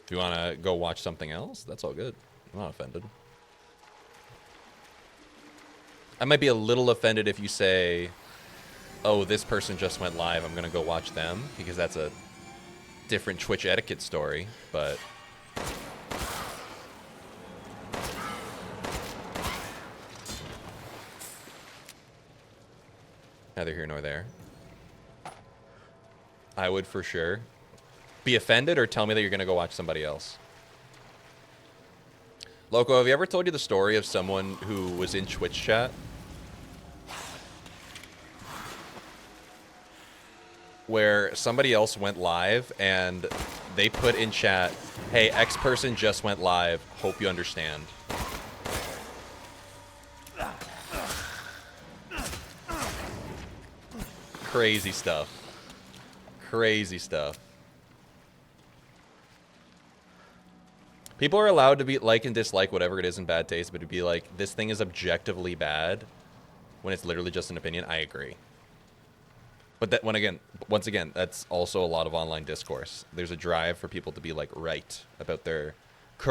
[SPEAKER 1] If you want to go watch something else, that's all good. I'm not offended. I might be a little offended if you say, oh, this person just went live, I'm going to go watch them, because that's a different Twitch etiquette story, but neither here nor there. I would for sure Be offended or tell me that you're gonna go watch somebody else. Loco, have you ever told you the story of someone who was in Twitch chat where somebody else went live and they put in chat, hey, X person just went live, hope you understand. Crazy stuff. Crazy stuff. People are allowed to be like and dislike whatever it is in bad taste, but to be like, this thing is objectively bad when it's literally just an opinion, I agree. But that once again, that's also a lot of online discourse. There's a drive for people to be like right about their,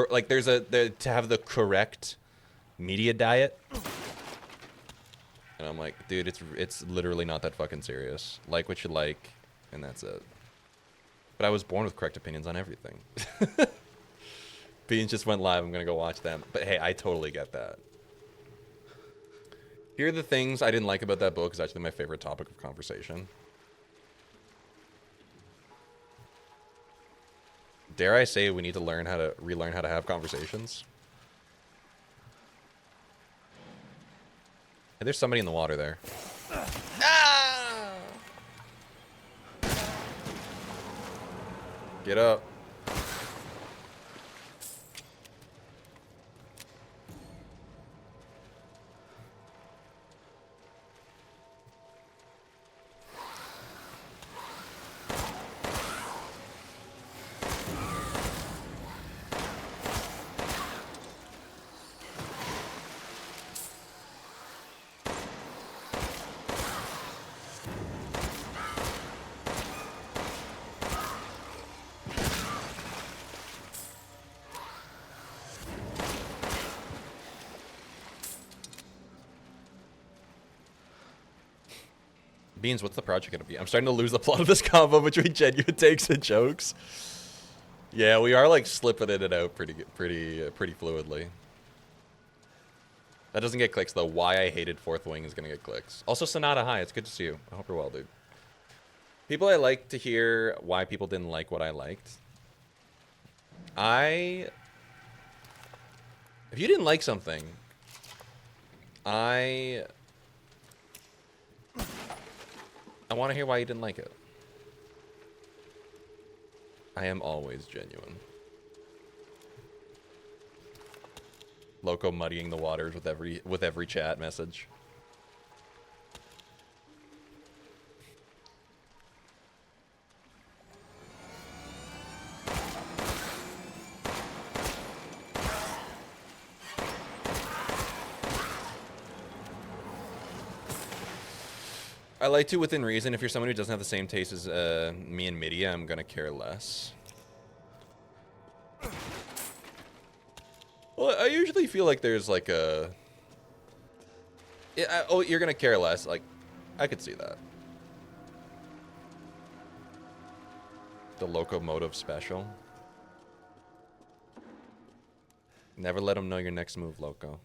[SPEAKER 1] like to have the correct media diet. And I'm like, dude, it's literally not that fucking serious. Like what you like, and that's it. But I was born with correct opinions on everything. Beans just went live. I'm gonna go watch them. But hey, I totally get that. Here are the things I didn't like about that book. Is actually my favorite topic of conversation. Dare I say we need to relearn how to have conversations? Hey, there's somebody in the water there. Ah! Get up. Beans, what's the project gonna be? I'm starting to lose the plot of this combo between genuine takes and jokes. Yeah, we are like slipping in and out pretty fluidly. That doesn't get clicks though. Why I hated Fourth Wing is gonna get clicks. Also, Sonata, hi. It's good to see you. I hope you're well, dude. People I like to hear why people didn't like what I liked. If you didn't like something, I want to hear why you didn't like it. I am always genuine. Loco muddying the waters with every chat message. I like to within reason. If you're someone who doesn't have the same taste as me and Midia, I'm gonna care less. Well, I usually feel like there's like a... Yeah, oh, you're gonna care less. Like, I could see that. The locomotive special. Never let them know your next move, Loco.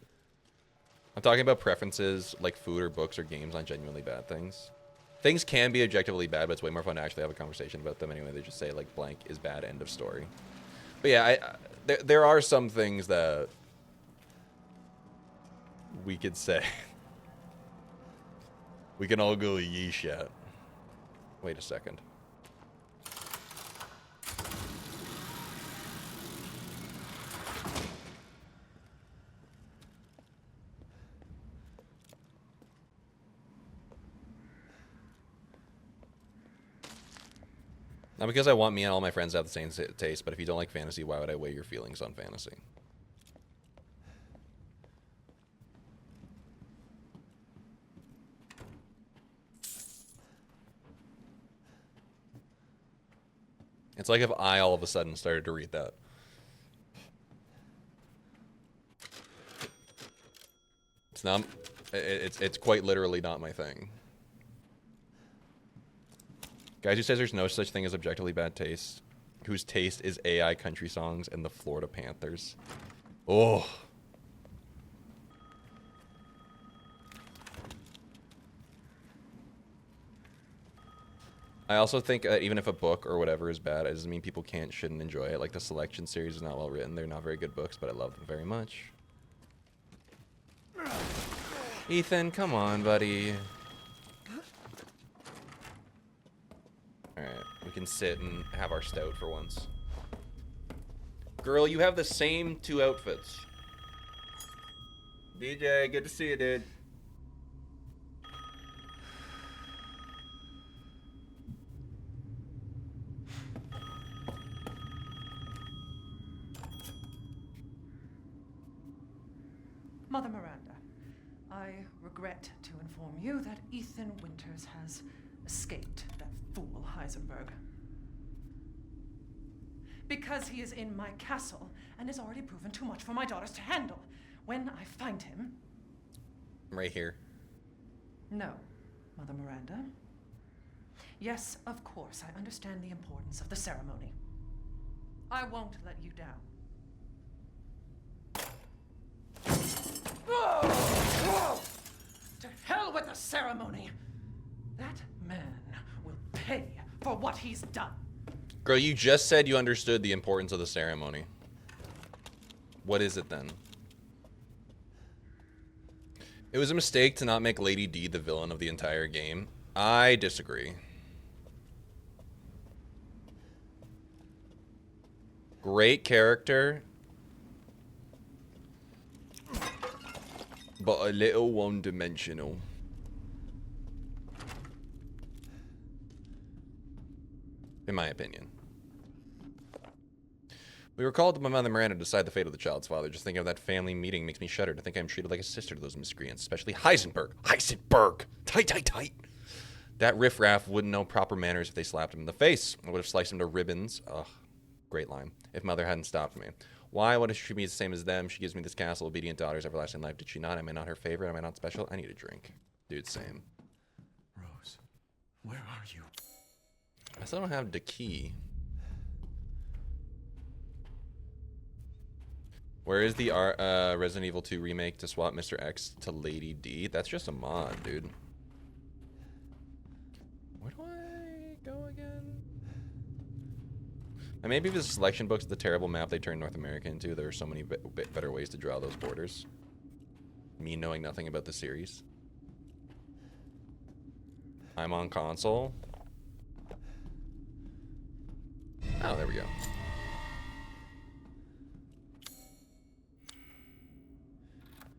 [SPEAKER 1] I'm talking about preferences like food or books or games on genuinely bad things. Things can be objectively bad, but it's way more fun to actually have a conversation about them anyway. They just say like blank is bad, end of story. But yeah, there are some things that we could say. We can all go yeesh at. Wait a second. Not because I want me and all my friends to have the same taste, but if you don't like fantasy, why would I weigh your feelings on fantasy? It's like if I all of a sudden started to read that. It's not. It's quite literally not my thing. Guys who says there's no such thing as objectively bad taste, whose taste is AI country songs and the Florida Panthers. Oh. I also think even if a book or whatever is bad, it doesn't mean people shouldn't enjoy it. Like the Selection series is not well written. They're not very good books, but I love them very much. Ethan, come on, buddy. Alright, we can sit and have our stout for once. Girl, you have the same 2 outfits. DJ, good to see you, dude.
[SPEAKER 3] Mother Miranda, I regret to inform you that Ethan Winters has escaped that fool Heisenberg. Because he is in my castle and has already proven too much for my daughters to handle. When I find him...
[SPEAKER 1] I'm right here.
[SPEAKER 3] No, Mother Miranda. Yes, of course, I understand the importance of the ceremony. I won't let you down. To hell with the ceremony! That man will pay for what he's done.
[SPEAKER 1] Girl, you just said you understood the importance of the ceremony. What is it then? It was a mistake to not make Lady D the villain of the entire game. I disagree. Great character, but a little one-dimensional. In my opinion. We were called to my mother Miranda to decide the fate of the child's father. Just thinking of that family meeting makes me shudder to think I'm treated like a sister to those miscreants, especially Heisenberg. Heisenberg! Tight, tight, tight! That riffraff wouldn't know proper manners if they slapped him in the face. I would have sliced him to ribbons. Ugh, great line. If mother hadn't stopped me. Why? What if she be the same as them? She gives me this castle, obedient daughters, everlasting life. Did she not? Am I not her favorite? Am I not special? I need a drink. Dude, same.
[SPEAKER 4] Rose, where are you?
[SPEAKER 1] I still don't have the key. Where is the Resident Evil 2 remake to swap Mr. X to Lady D? That's just a mod, dude. Where do I go again? And maybe the selection book's the terrible map they turned North America into. There are so many better ways to draw those borders. Me knowing nothing about the series. I'm on console. Oh, there we go.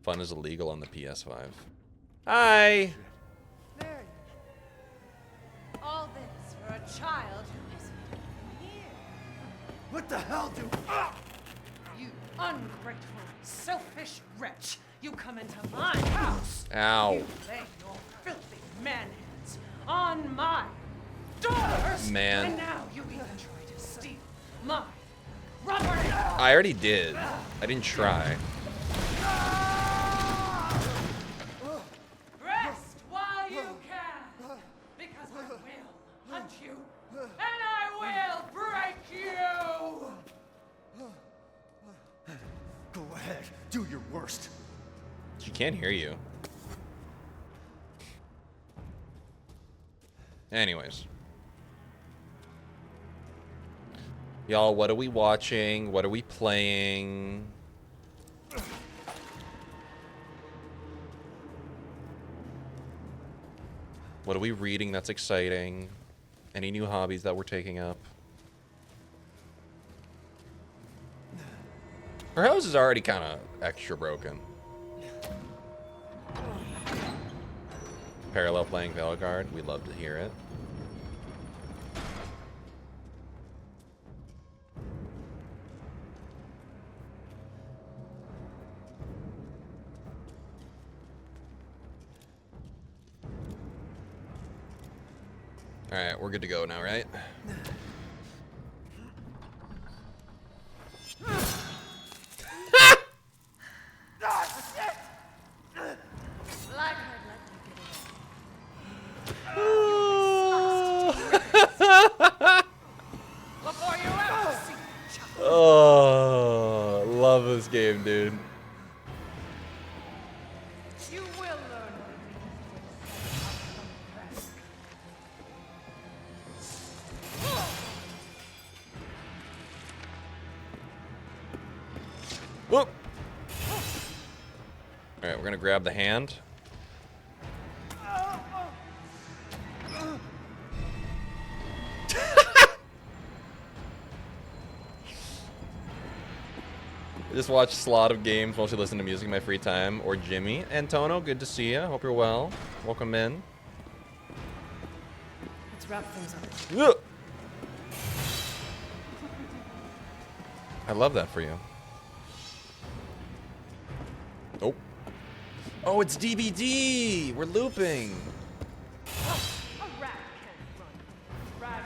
[SPEAKER 1] Fun is illegal on the PS5. Hi!
[SPEAKER 2] There you go. All this for a child who isn't even here.
[SPEAKER 4] What the hell do...
[SPEAKER 3] You ungrateful, selfish wretch! You come into my house!
[SPEAKER 1] Ow.
[SPEAKER 3] You lay your filthy man hands on my daughters!
[SPEAKER 1] Man.
[SPEAKER 3] And now you even try to steal my property!
[SPEAKER 1] I already did. I didn't try.
[SPEAKER 3] Rest while you can! Because I will hunt you! And I will break you!
[SPEAKER 4] Go ahead, do your worst.
[SPEAKER 1] She can't hear you. Anyways. Y'all, what are we watching? What are we playing? What are we reading that's exciting? Any new hobbies that we're taking up? Her house is already kind of extra broken. Parallel playing Vanguard, we'd love to hear it. Alright, we're good to go now, right?
[SPEAKER 2] Like I'd let you get away. Before you ever see each other.
[SPEAKER 1] Oh, love this game, dude.
[SPEAKER 3] You will learn what it means to accept
[SPEAKER 1] All right, we're gonna grab the hand. I just watch a lot of games, mostly listen to music in my free time. Or Jimmy. Antono, good to see you. Hope you're well. Welcome in.
[SPEAKER 3] Let's wrap things up.
[SPEAKER 1] Ugh. I love that for you. Oh. Oh, it's DVD! We're looping!
[SPEAKER 2] A rat can't run. Rat.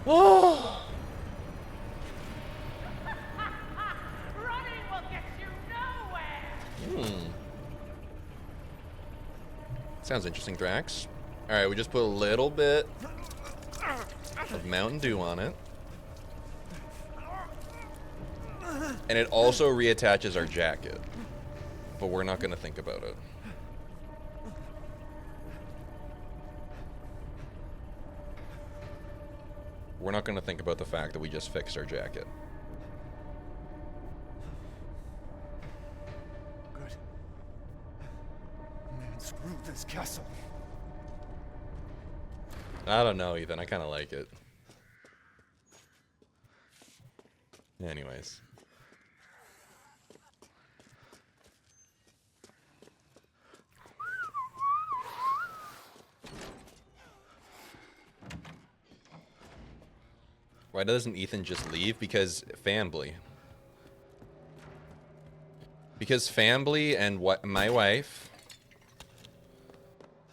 [SPEAKER 1] Oh!
[SPEAKER 2] Running will get you nowhere.
[SPEAKER 1] Sounds interesting, Drax. Alright, we just put a little bit of Mountain Dew on it. And it also reattaches our jacket. But we're not going to think about it. We're not going to think about the fact that we just fixed our jacket.
[SPEAKER 4] Good. Man, screw this castle.
[SPEAKER 1] I don't know, Ethan. I kind of like it. Anyways. Why doesn't Ethan just leave? Because family. Because family and my wife.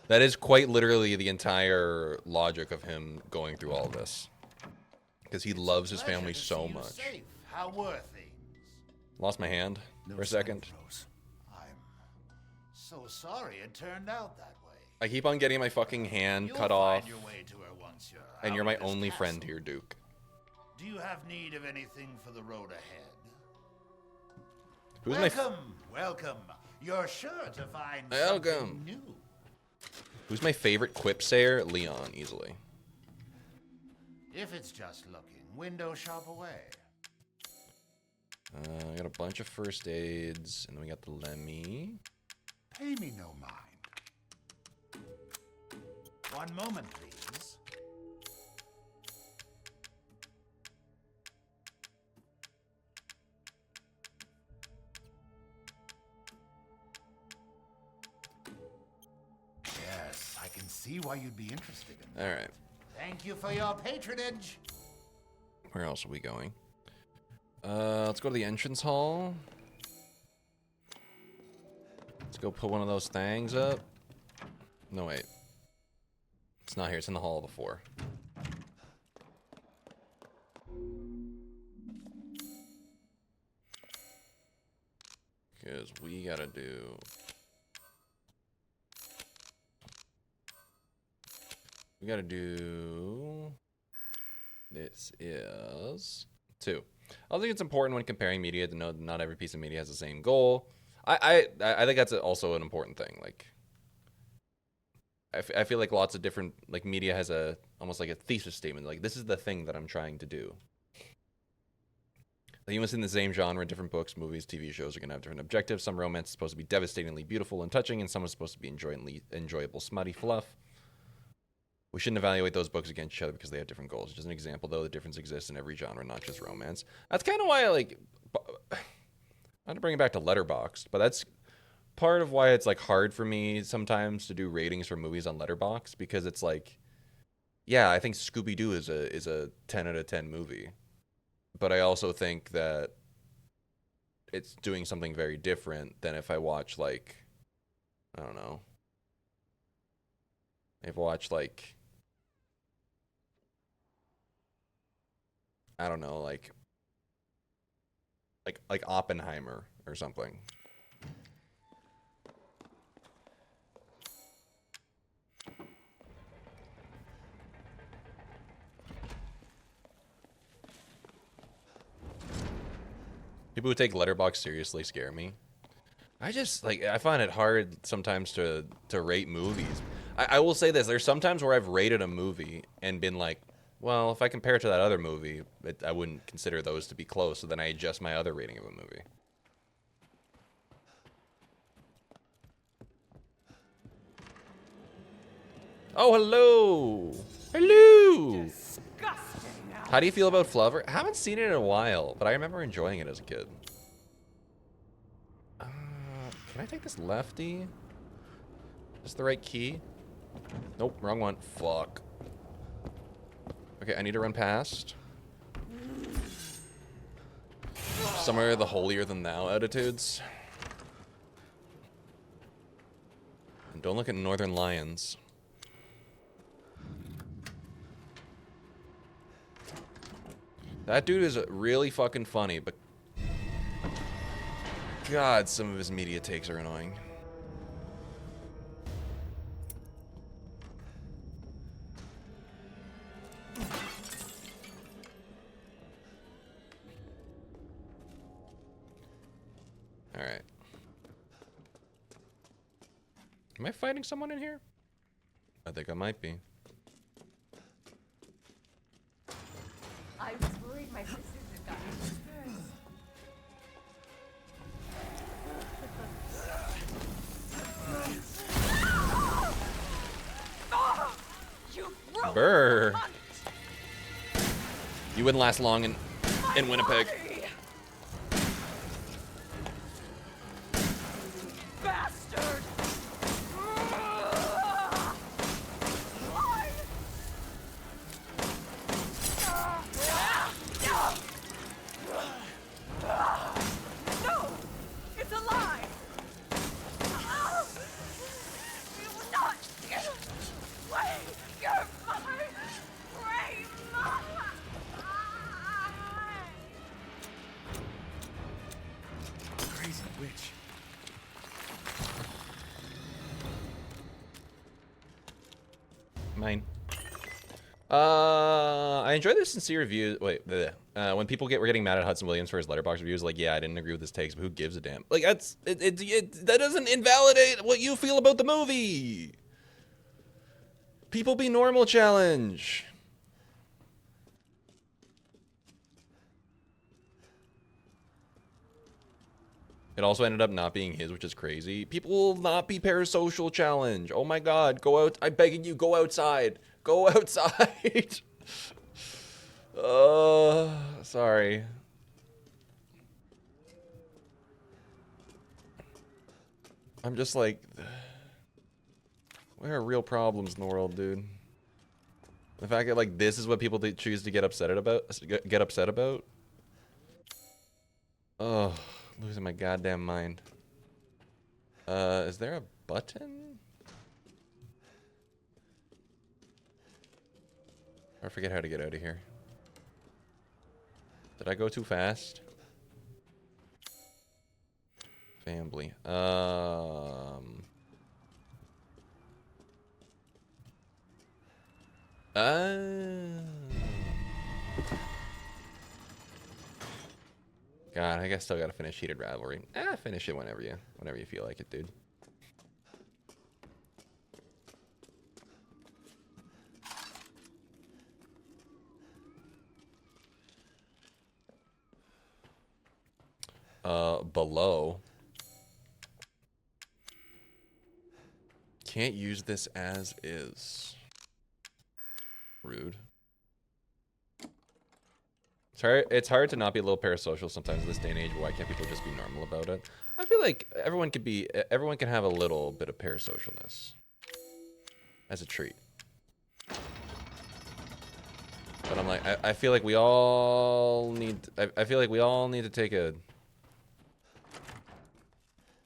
[SPEAKER 1] That is quite literally the entire logic of him going through all this. Because he loves his
[SPEAKER 5] Pleasure
[SPEAKER 1] family
[SPEAKER 5] to
[SPEAKER 1] so
[SPEAKER 5] see you
[SPEAKER 1] much.
[SPEAKER 5] safe. How were things?
[SPEAKER 1] Lost my hand
[SPEAKER 4] No
[SPEAKER 1] for a
[SPEAKER 4] sign of
[SPEAKER 1] second.
[SPEAKER 4] Rose.
[SPEAKER 5] I'm so sorry it turned out that way.
[SPEAKER 1] I keep on getting my fucking hand
[SPEAKER 5] You'll
[SPEAKER 1] cut
[SPEAKER 5] find
[SPEAKER 1] off.
[SPEAKER 5] your way to her once you're
[SPEAKER 1] And
[SPEAKER 5] out
[SPEAKER 1] you're my
[SPEAKER 5] of this
[SPEAKER 1] only
[SPEAKER 5] castle.
[SPEAKER 1] friend here, Duke.
[SPEAKER 5] Do you have need of anything for the road ahead?
[SPEAKER 1] Who's
[SPEAKER 5] welcome, welcome. You're sure to find
[SPEAKER 1] Welcome.
[SPEAKER 5] something new.
[SPEAKER 1] Who's my favorite quip sayer? Leon, easily.
[SPEAKER 5] If it's just looking, window shop away.
[SPEAKER 1] I got a bunch of first aids, and then we got the Lemmy.
[SPEAKER 5] Pay me no mind. One moment, please. Yes, I can see why you'd be interested in that.
[SPEAKER 1] All right.
[SPEAKER 5] Thank you for your patronage.
[SPEAKER 1] Where else are we going? Let's go to the entrance hall. Let's go put one of those things up. No, wait. It's not here. It's in the Hall of the Four. Because we gotta do... We gotta do... This is 2. I think it's important when comparing media to know that not every piece of media has the same goal. I think that's also an important thing. Like, I feel like lots of different, like, media has a almost like a thesis statement. Like, this is the thing that I'm trying to do. Like, even within the same genre, different books, movies, TV shows are gonna have different objectives. Some romance is supposed to be devastatingly beautiful and touching, and some is supposed to be enjoyable, smutty fluff. We shouldn't evaluate those books against each other because they have different goals. Just an example, though, the difference exists in every genre, not just romance. That's kind of why I like... Not to bring it back to Letterboxd, but that's part of why it's like hard for me sometimes to do ratings for movies on Letterboxd, because it's like, yeah, I think Scooby-Doo is a 10 out of 10 movie. But I also think that it's doing something very different than if I watch, like, I don't know. I've watched, like, I don't know, like Oppenheimer or something. People who take Letterboxd seriously scare me. I just like I find it hard sometimes to rate movies. I will say this: there's sometimes where I've rated a movie and been like, well, if I compare it to that other movie, I wouldn't consider those to be close. So then I adjust my other rating of a movie. Oh, hello, hello.
[SPEAKER 2] Disgusting.
[SPEAKER 1] How do you feel about Flubber? I haven't seen it in a while, but I remember enjoying it as a kid. Can I take this lefty? Is this the right key? Nope, wrong one. Fuck. Okay, I need to run past. Somewhere the holier than thou attitudes. And don't look at northern lions. That dude is really fucking funny, but God, some of his media takes are annoying. Alright. Am I fighting someone in here? I think I might be.
[SPEAKER 2] I was worried my sisters had gotten first. You ruined
[SPEAKER 1] Brr.
[SPEAKER 2] the hunt.
[SPEAKER 1] You wouldn't last long in Winnipeg.
[SPEAKER 2] Body. Bastard! Why? No! It's a lie! You will not get away! You're my prey!
[SPEAKER 4] Crazy witch.
[SPEAKER 1] Mine. I enjoy the sincere reviews. Wait, when people were getting mad at Hudson Williams for his letterbox reviews, like, yeah, I didn't agree with his takes, but who gives a damn? Like, that doesn't invalidate what you feel about the movie. People be normal challenge. It also ended up not being his, which is crazy. People will not be parasocial challenge. Oh my God, go out. I'm begging you, go outside. Go outside. Sorry. I'm just like, where are real problems in the world, dude? The fact that like this is what people choose to get upset about. Oh, losing my goddamn mind. Is there a button? I forget how to get out of here. Did I go too fast? Family. God, I guess still gotta finish Heated Rivalry. Finish it whenever you feel like it, dude. Below. Can't use this as is. Rude. It's hard to not be a little parasocial sometimes in this day and age. Why can't people just be normal about it? I feel like everyone can have a little bit of parasocialness as a treat. But I'm like, I feel like we all need. I feel like we all need to take a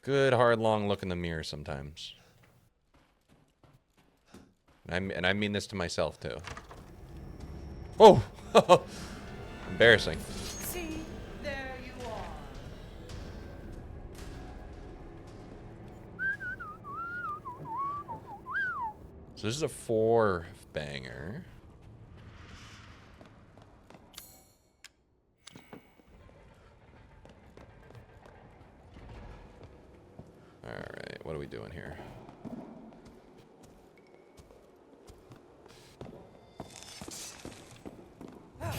[SPEAKER 1] good hard long look in the mirror sometimes. And I mean this to myself too. Oh, embarrassing.
[SPEAKER 3] See, there you are.
[SPEAKER 1] So this is a 4-banger. we doing here? I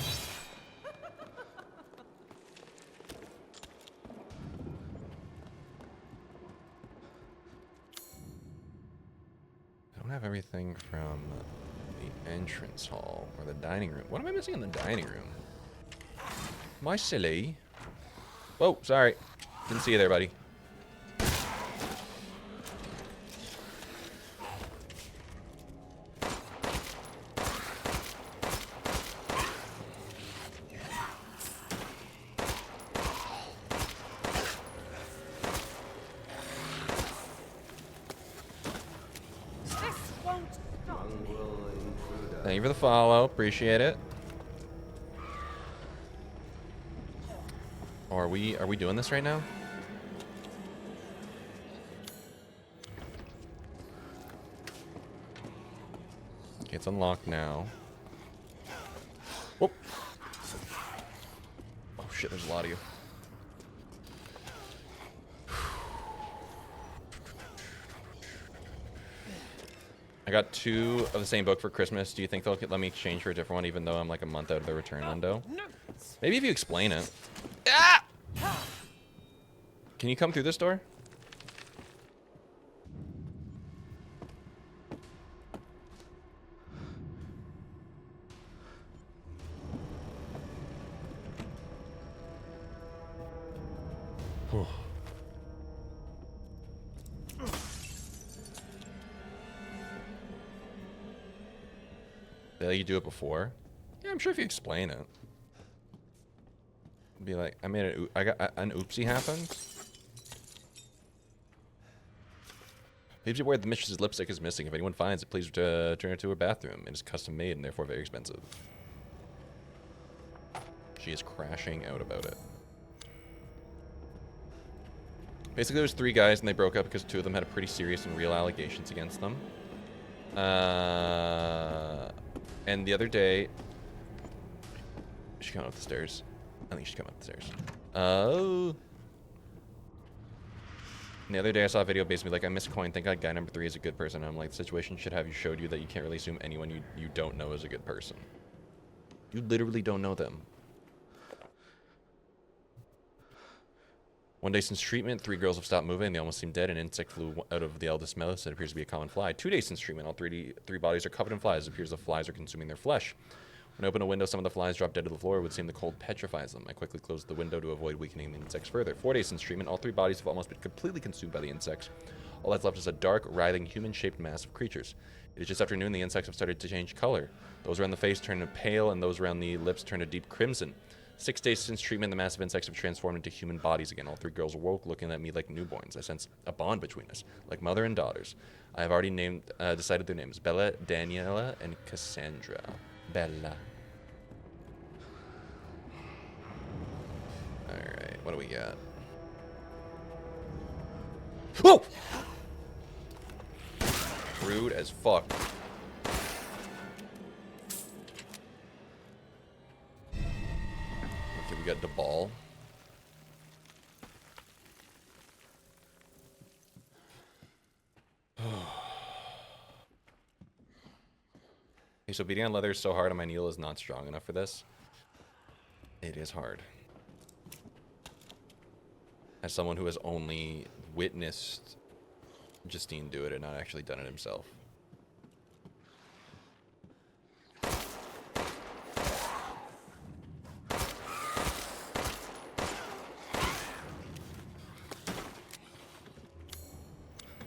[SPEAKER 1] don't have everything from the entrance hall or the dining room. What am I missing in the dining room? Am I silly? Whoa, sorry. Didn't see you there, buddy. Thank you for the follow. Appreciate it. Or are we doing this right now? Okay, it's unlocked now. Whoop. Oh shit, there's a lot of you. I got 2 of the same book for Christmas. Do you think they'll let me exchange for a different one even though I'm like a month out of the return window? Maybe if you explain it. Ah! Can you come through this door? They let you do it before? Yeah, I'm sure if you explain it. Be like, I got an oopsie happened. Please be aware the mistress's lipstick is missing. If anyone finds it, please return it to her bathroom. It is custom made and therefore very expensive. She is crashing out about it. Basically, there was 3 guys and they broke up because 2 of them had pretty serious and real allegations against them. And the other day, she came up the stairs. I think she's coming up the stairs. Oh. And the other day I saw a video basically like, I missed a coin, think like guy number 3 is a good person. And I'm like, the situation should have you showed you that you can't really assume anyone you don't know is a good person. You literally don't know them. One day since treatment, 3 girls have stopped moving. They almost seem dead. An insect flew out of the eldest mouth. It appears to be a common fly. 2 days since treatment, all 3 bodies are covered in flies. It appears the flies are consuming their flesh. When I open a window, some of the flies drop dead to the floor. It would seem the cold petrifies them. I quickly closed the window to avoid weakening the insects further. 4 days since treatment, all 3 bodies have almost been completely consumed by the insects. All that's left is a dark, writhing, human-shaped mass of creatures. It is just after noon. The insects have started to change color. Those around the face turn pale, and those around the lips turn a deep crimson. 6 days since treatment, the massive insects have transformed into human bodies again. All 3 girls awoke, looking at me like newborns. I sense a bond between us, like mother and daughters. I have already decided their names: Bella, Daniela, and Cassandra. Bella. Alright, what do we got? Whoa! Rude as fuck. Okay, we got the ball. Okay, so beating on leather is so hard and my needle is not strong enough for this. It is hard. As someone who has only witnessed Justine do it and not actually done it himself.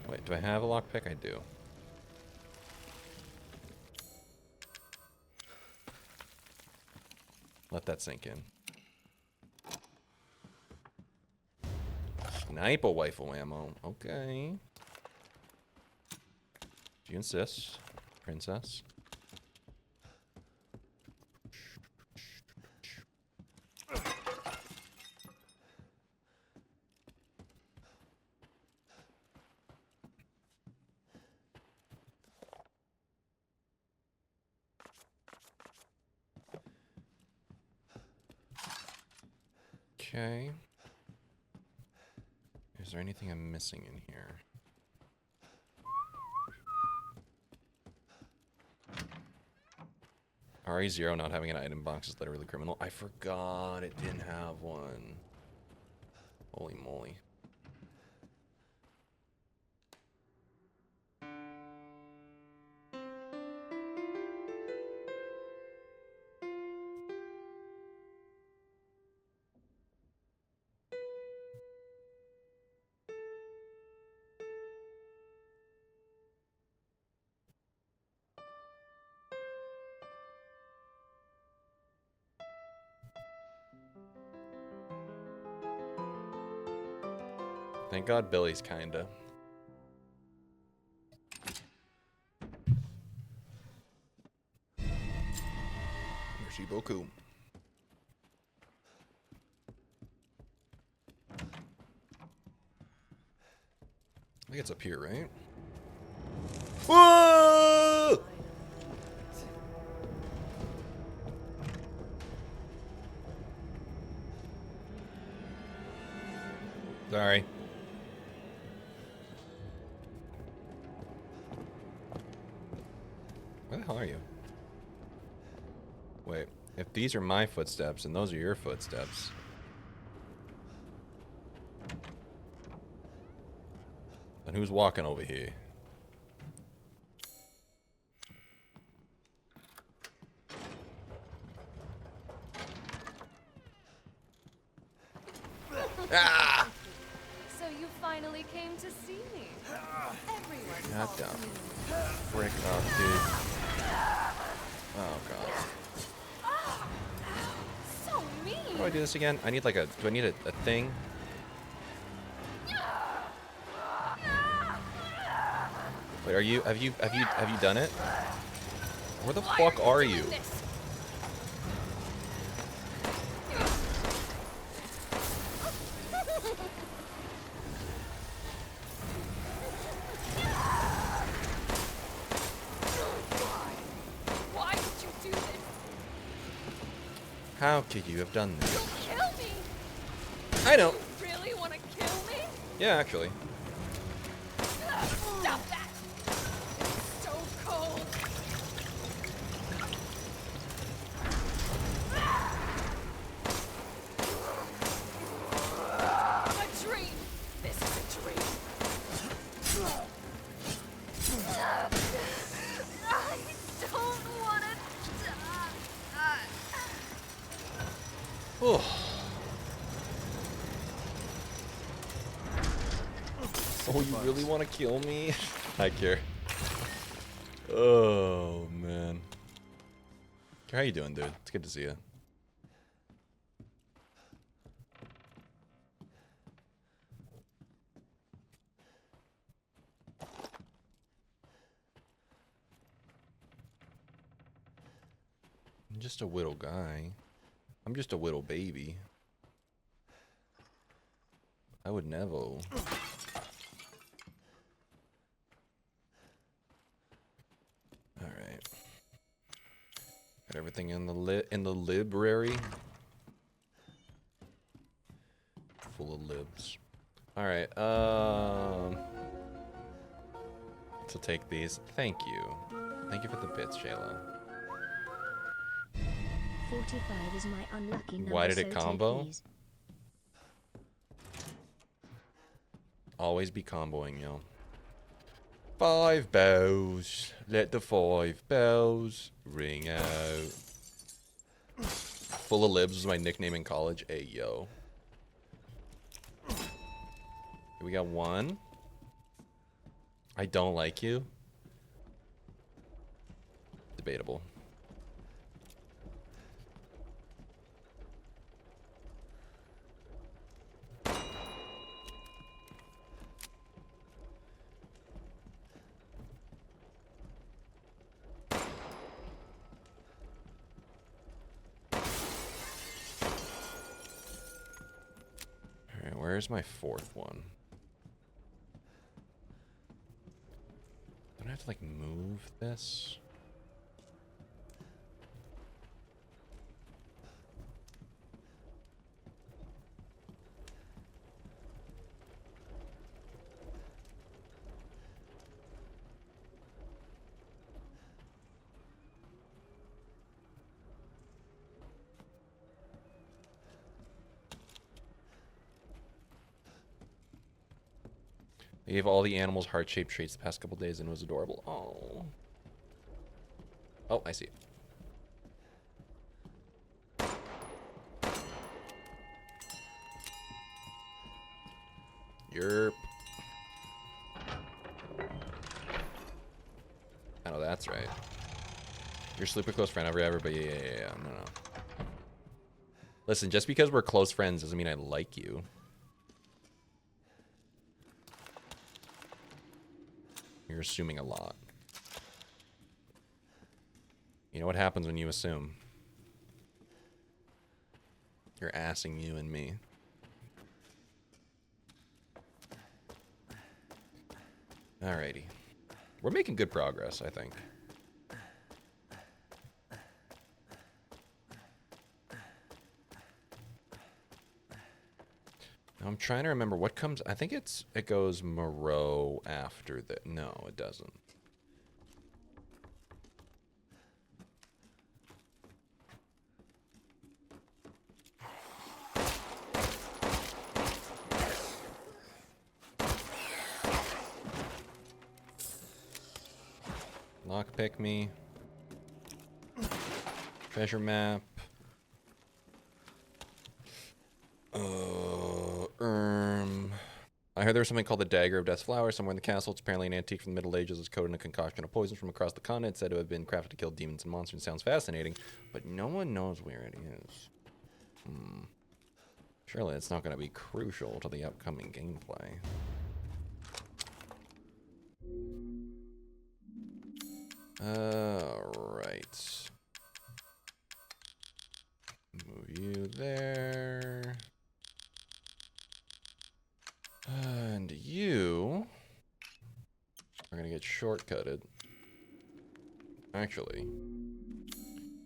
[SPEAKER 1] Wait, do I have a lockpick? I do. Let that sink in. Sniper rifle ammo. Okay. If you insist, princess. Okay. Is there anything I'm missing in here? RE0 not having an item box is literally criminal. I forgot it didn't have one. Holy moly. Thank God Billy's kinda. Merci beaucoup. I think it's up here, right? Whoa! Sorry. Where the hell are you? Wait, if these are my footsteps and those are your footsteps. Then who's walking over here? Ah!
[SPEAKER 2] So you finally came to see me. Everyone
[SPEAKER 1] God
[SPEAKER 2] calls
[SPEAKER 1] damn.
[SPEAKER 2] me.
[SPEAKER 1] Frick off, dude. Oh god.
[SPEAKER 2] So mean.
[SPEAKER 1] How do I do this again? I need like a. Do I need a thing? Wait, are you? Have you done it? Where the fuck are you?
[SPEAKER 2] Why did you do this?
[SPEAKER 1] How could you have done this?
[SPEAKER 2] Kill me.
[SPEAKER 1] I know.
[SPEAKER 2] You really want to kill me?
[SPEAKER 1] Yeah, actually.
[SPEAKER 2] Stop that. It's so cold. A dream. This is a dream. I don't want to die.
[SPEAKER 1] Oh. Oh, you really want to kill me? Hi, Kier. Oh man. Kier, how you doing, dude? It's good to see you. I'm just a little guy. I'm just a little baby. I would never. Alright. Got everything in the library. Full of libs. Alright, so take these. Thank you. Thank you for the bits, Shayla.
[SPEAKER 6] 45 is my unlucky number.
[SPEAKER 1] Why did it
[SPEAKER 6] so take
[SPEAKER 1] combo?
[SPEAKER 6] these.
[SPEAKER 1] Always be comboing, yo. 5 bells. Let the 5 bells ring out. Full of libs was my nickname in college. Hey, yo. We got 1. I don't like you. Debatable. Alright, where's my 4th one? Don't I have to, like, move this? I gave all the animals heart-shaped treats the past couple days and it was adorable. Oh. Oh, I see. Yerp. I know that's right. You're a super close friend, ever, but yeah. No. Listen, just because we're close friends doesn't mean I like you. You're assuming a lot. You know what happens when you assume? You're assing you and me. Alrighty. We're making good progress, I think. I'm trying to remember what comes. I think it goes Moreau after that. No, it doesn't. Lockpick me. Treasure map. I heard there was something called the Dagger of Death's Flower somewhere in the castle. It's apparently an antique from the Middle Ages. It's coated in a concoction of poison from across the continent. It's said to have been crafted to kill demons and monsters. It sounds fascinating, but no one knows where it is. Surely it's not going to be crucial to the upcoming gameplay. Alright. Move you there. And you are going to get shortcutted. Actually.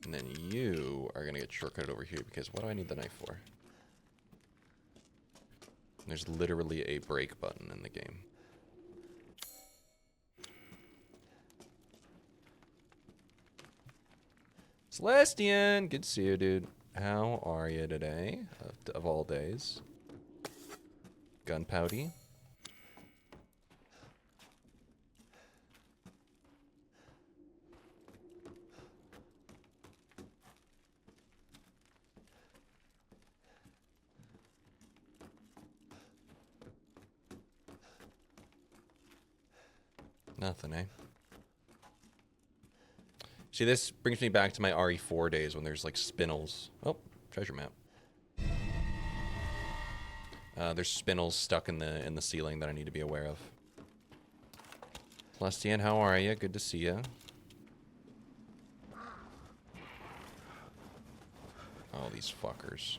[SPEAKER 1] And then you are going to get shortcutted over here because what do I need the knife for? There's literally a break button in the game. Celestian! Good to see you, dude. How are you today? Of all days. Gunpowdy. Nothing, eh? See, this brings me back to my RE4 days when there's like spinels. Oh, treasure map. There's spinels stuck in the ceiling that I need to be aware of. Celestian, how are you? Good to see you. Oh, these fuckers.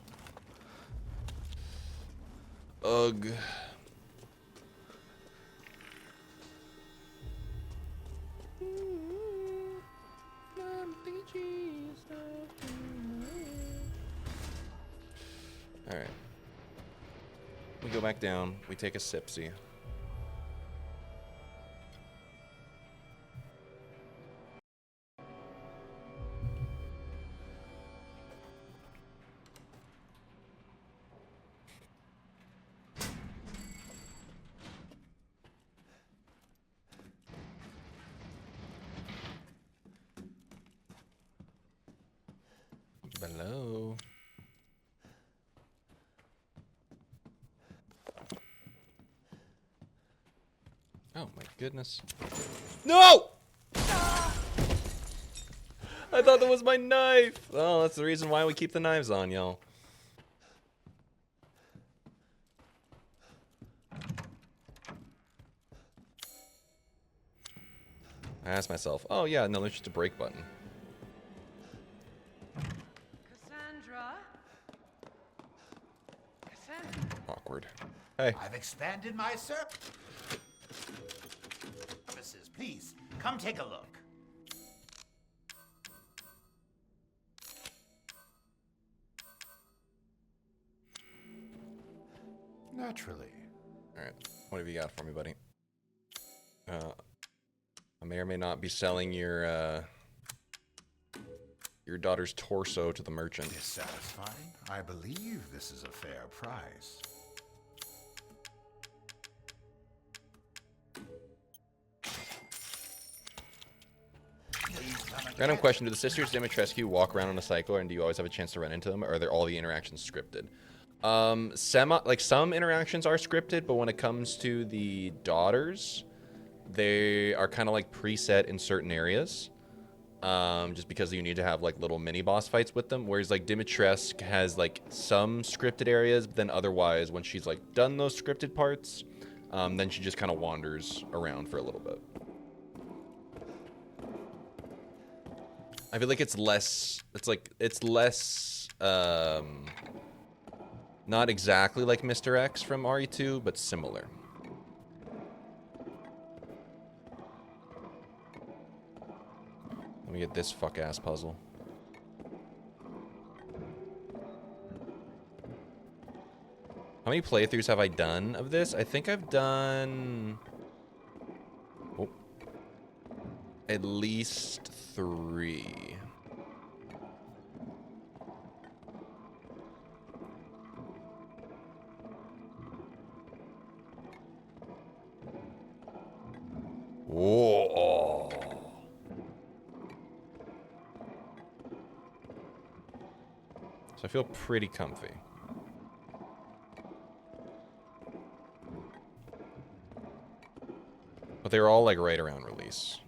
[SPEAKER 1] Ugh. Alright. We go back down. We take a sipsy. Hello. Oh my goodness. No! I thought that was my knife. Oh, that's the reason why we keep the knives on, y'all. I asked myself, oh yeah, no, there's just a break button.
[SPEAKER 3] Cassandra?
[SPEAKER 1] Awkward. Hey.
[SPEAKER 5] I've expanded my services. Please, come take a look. Naturally.
[SPEAKER 1] Alright, what have you got for me, buddy? I may or may not be selling your daughter's torso to the merchant.
[SPEAKER 5] Dissatisfied? I believe this is a fair price.
[SPEAKER 1] Random question: do the sisters Dimitrescu walk around on a cycle, and do you always have a chance to run into them, or are there all the interactions scripted? Some interactions are scripted, but when it comes to the daughters, they are kind of like preset in certain areas. Just because you need to have like little mini boss fights with them, whereas like Dimitrescu has like some scripted areas, but then otherwise when she's like done those scripted parts, then she just kind of wanders around for a little bit. I feel like it's less not exactly like Mr. X from RE2, but similar. Let me get this fuck-ass puzzle. How many playthroughs have I done of this? I think I've done... Oh. At least 3. Whoa. So I feel pretty comfy. But they were all like right around release.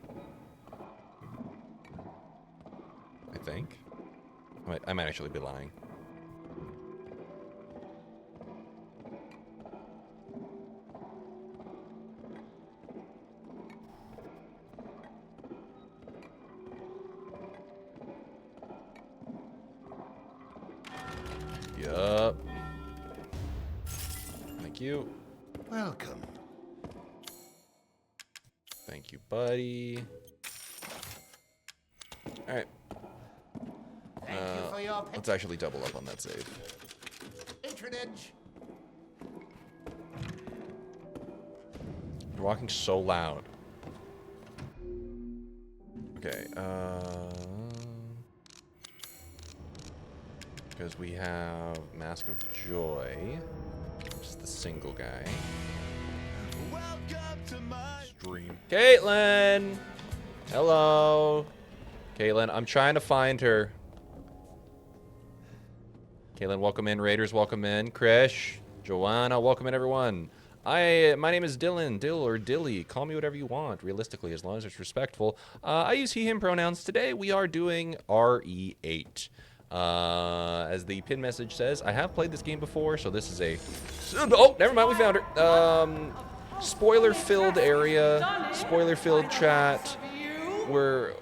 [SPEAKER 1] I think. I might actually be lying. Yup. Thank you.
[SPEAKER 5] Welcome.
[SPEAKER 1] Thank you, buddy. Alright.
[SPEAKER 5] Thank you for your
[SPEAKER 1] Let's actually double up on that save.
[SPEAKER 5] patronage.
[SPEAKER 1] You're walking so loud. Okay, because we have Mask of Joy, which is the single guy.
[SPEAKER 4] Welcome to my
[SPEAKER 1] Stream. Caitlin! Hello! Caitlin, I'm trying to find her. Caitlin, welcome in. Raiders, welcome in. Krish, Joanna, welcome in, everyone. My name is Dylan, Dill or Dilly. Call me whatever you want, realistically, as long as it's respectful. I use he, him pronouns. Today, we are doing RE8. As the pin message says, I have played this game before, so this is a... Oh, never mind, we found her. Spoiler-filled area, spoiler-filled chat. We're...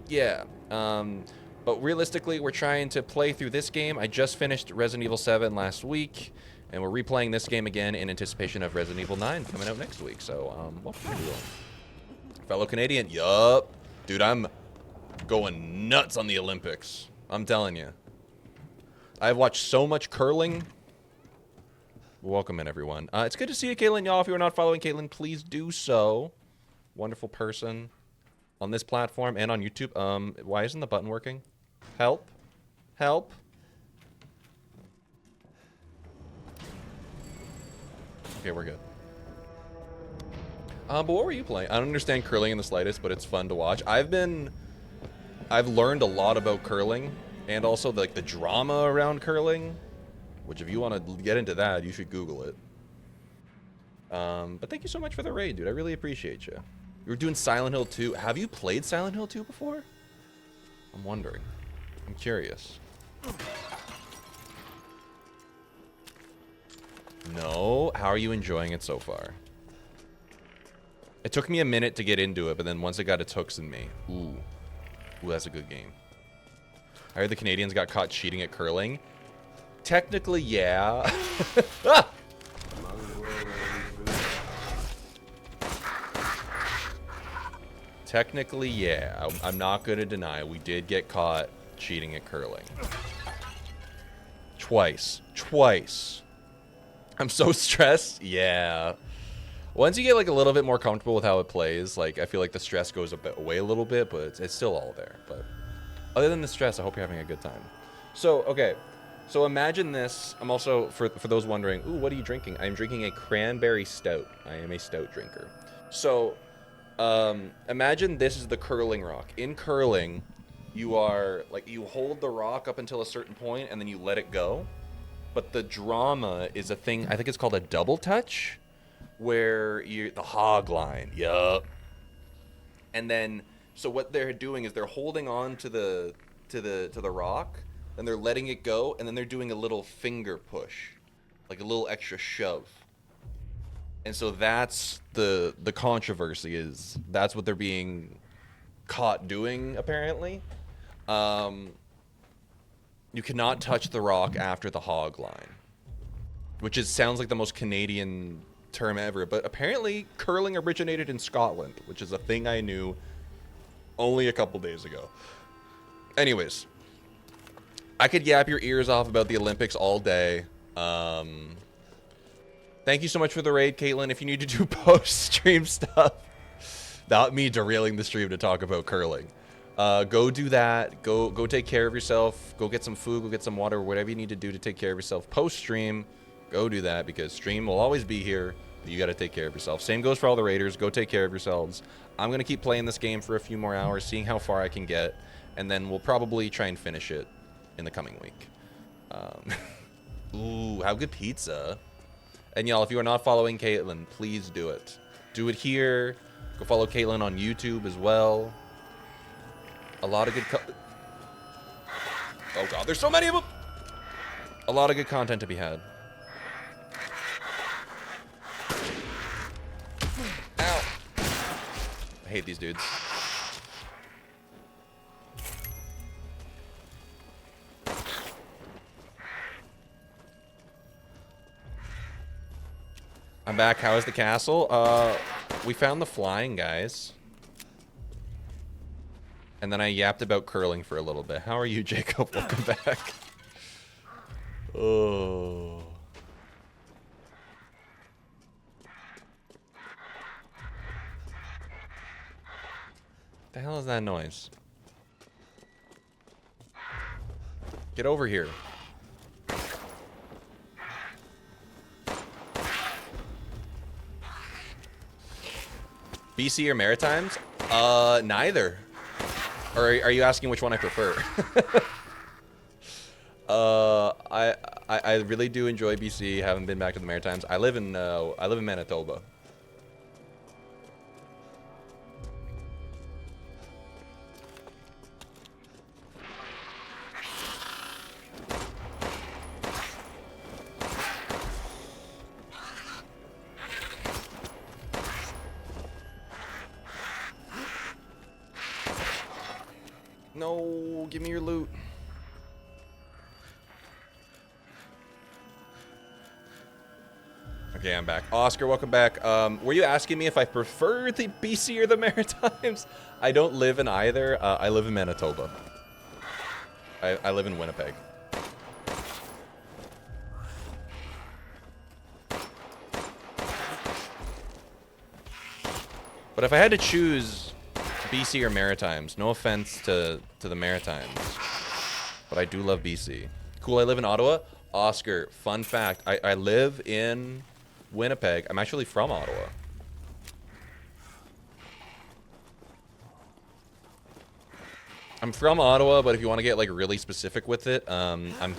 [SPEAKER 1] yeah. But realistically, we're trying to play through this game. I just finished Resident Evil 7 last week, and we're replaying this game again in anticipation of Resident Evil 9 coming out next week. So, welcome everyone. Fellow Canadian, yup. Dude, I'm going nuts on the Olympics. I'm telling you. I've watched so much curling. Welcome in, everyone. It's good to see you, Caitlin. Y'all, if you are not following Caitlin, please do so. Wonderful person on this platform and on YouTube. Why isn't the button working? Help. Help. Okay, we're good. But what were you playing? I don't understand curling in the slightest, but it's fun to watch. I've learned a lot about curling and also like the drama around curling, which if you want to get into that, you should Google it. But thank you so much for the raid, dude. I really appreciate you. You were doing Silent Hill 2. Have you played Silent Hill 2 before? I'm wondering. I'm curious. No? How are you enjoying it so far? It took me a minute to get into it, but then once it got its hooks in me. Ooh. Ooh, that's a good game. I heard the Canadians got caught cheating at curling. Technically, yeah. Ah! Technically, yeah. I'm not going to deny we did get caught cheating at curling. Twice. Twice. I'm so stressed. Yeah. Once you get like a little bit more comfortable with how it plays, like I feel like the stress goes away a little bit, but it's still all there. But other than the stress, I hope you're having a good time. So, okay. So imagine this. I'm also, for those wondering, ooh, what are you drinking? I'm drinking a cranberry stout. I am a stout drinker. So Imagine this is the curling rock. In curling, you are like you hold the rock up until a certain point and then you let it go. But the drama is a thing. I think it's called a double touch, where you the hog line. Yup. And then so what they're doing is they're holding on to the rock, and they're letting it go, and then they're doing a little finger push, like a little extra shove. And so that's the controversy is that's what they're being caught doing apparently. You cannot touch the rock after the hog line, which sounds like the most Canadian term ever. But apparently curling originated in Scotland, which is a thing I knew only a couple days ago. Anyways, I could yap your ears off about the Olympics all day. Thank you so much for the raid, Caitlin. If you need to do post-stream stuff, not me derailing the stream to talk about curling. Go do that. Go take care of yourself. Go get some food. Go get some water. Whatever you need to do to take care of yourself post-stream, go do that because stream will always be here. But you got to take care of yourself. Same goes for all the raiders. Go take care of yourselves. I'm going to keep playing this game for a few more hours, seeing how far I can get, and then we'll probably try and finish it in the coming week. Ooh, how good pizza. And y'all, if you are not following Caitlin, please do it. Do it here. Go follow Caitlin on YouTube as well. A lot of good oh god, there's so many of them! A lot of good content to be had. Ow! I hate these dudes. I'm back. How is the castle? We found the flying guys. And then I yapped about curling for a little bit. How are you, Jacob? Welcome back. Oh. The hell is that noise? Get over here. BC or Maritimes? Neither. Or are you asking which one I prefer? I really do enjoy BC. Haven't been back to the Maritimes. I live in Manitoba. No, give me your loot. Okay, I'm back. Oscar, welcome back. Were you asking me if I prefer the BC or the Maritimes? I don't live in either. I live in Manitoba. I live in Winnipeg. But if I had to choose BC or Maritimes, no offense to the Maritimes, but I do love BC. Cool, I live in Ottawa. Oscar, fun fact, I live in Winnipeg. I'm actually from Ottawa. I'm from Ottawa, but if you want to get like really specific with it, I'm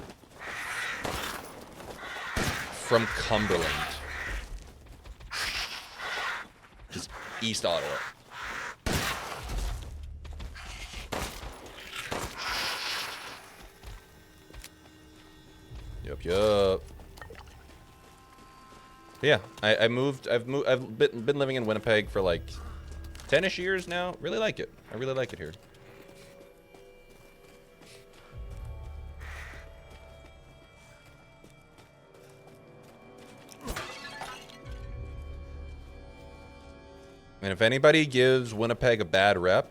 [SPEAKER 1] from Cumberland. Just East Ottawa. Yup. Yeah, I've been living in Winnipeg for like 10-ish years now. Really like it. I really like it here. And if anybody gives Winnipeg a bad rep,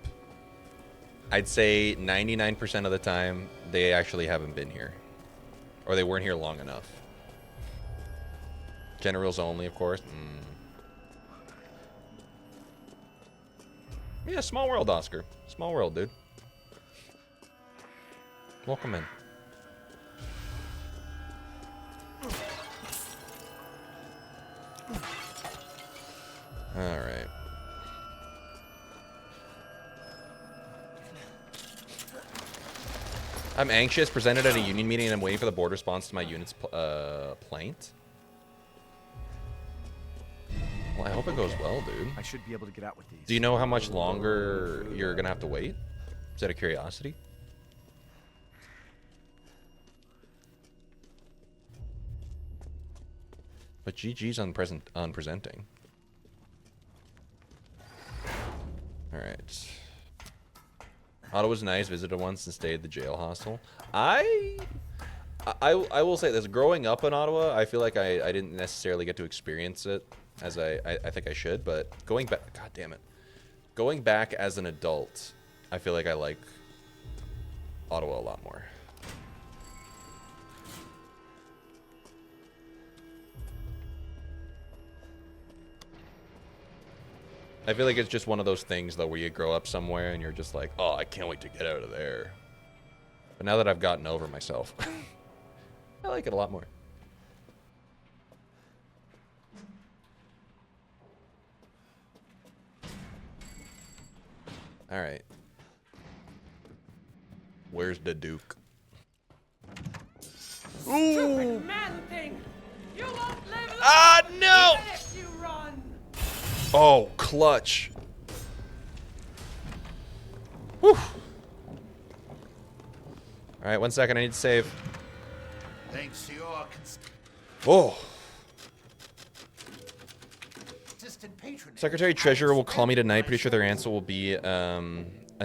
[SPEAKER 1] I'd say 99% of the time they actually haven't been here. Or they weren't here long enough. Generals only, of course. Yeah, small world, Oscar. Small world, dude. Welcome in. Alright. I'm anxious, presented at a union meeting, and I'm waiting for the board response to my unit's plaint. Well, I hope it goes well, dude.
[SPEAKER 4] I should be able to get out with these.
[SPEAKER 1] Do you know how much longer you're gonna have to wait? Is that a curiosity? But GG's on presenting. All right. Ottawa's nice. Visited once and stayed at the jail hostel. I will say this. Growing up in Ottawa, I feel like I didn't necessarily get to experience it as I think I should. But going back, God damn it, going back as an adult, I feel like I like Ottawa a lot more. I feel like it's just one of those things, though, where you grow up somewhere and you're just like, oh, I can't wait to get out of there. But now that I've gotten over myself, I like it a lot more. All right. Where's the Duke? Ooh!
[SPEAKER 2] Man thing! You won't live long
[SPEAKER 1] Ah, no!
[SPEAKER 2] even if you run!
[SPEAKER 1] Oh, clutch. Whew. All right, 1 second. I need to save.
[SPEAKER 5] Thanks to your
[SPEAKER 1] Oh.
[SPEAKER 5] consistent patronage.
[SPEAKER 1] Secretary Treasurer will call me tonight. Pretty sure their answer will be a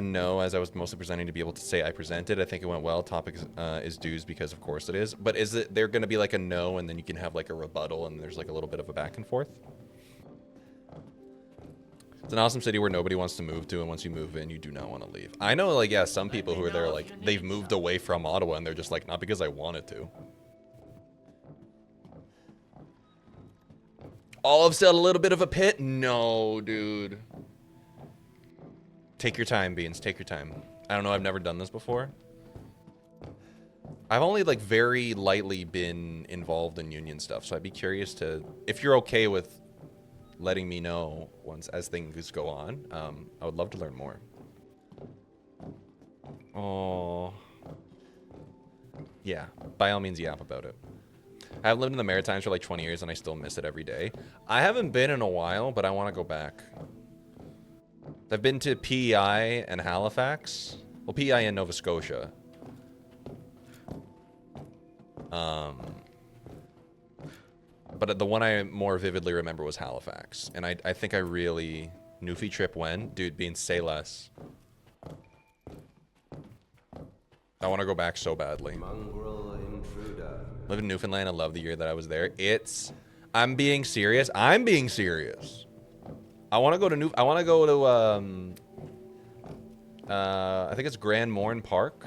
[SPEAKER 1] no, as I was mostly presenting to be able to say I presented. I think it went well. Topic is dues because of course it is. But is it they're going to be like a no, and then you can have like a rebuttal, and there's like a little bit of a back and forth? It's an awesome city where nobody wants to move to, and once you move in, you do not want to leave. I know, like, yeah, some people who are there, like, they've moved away from Ottawa, and they're just like, not because I wanted to. Olive said a little bit of a pit? No, dude. Take your time, Beans. Take your time. I don't know. I've never done this before. I've only, like, very lightly been involved in union stuff, so I'd be curious to... If you're okay with letting me know once as things go on, I would love to learn more. Oh. Yeah. By all means, yap about it. I've lived in the Maritimes for like 20 years and I still miss it every day. I haven't been in a while, but I want to go back. I've been to PEI and Halifax. Well, PEI in Nova Scotia. But the one I more vividly remember was Halifax. And I think I really... Newfie trip when? Dude, being say less. I want to go back so badly. Live in Newfoundland. I love the year that I was there. I'm being serious. I'm being serious. I want to go to I think it's Grand Morne Park.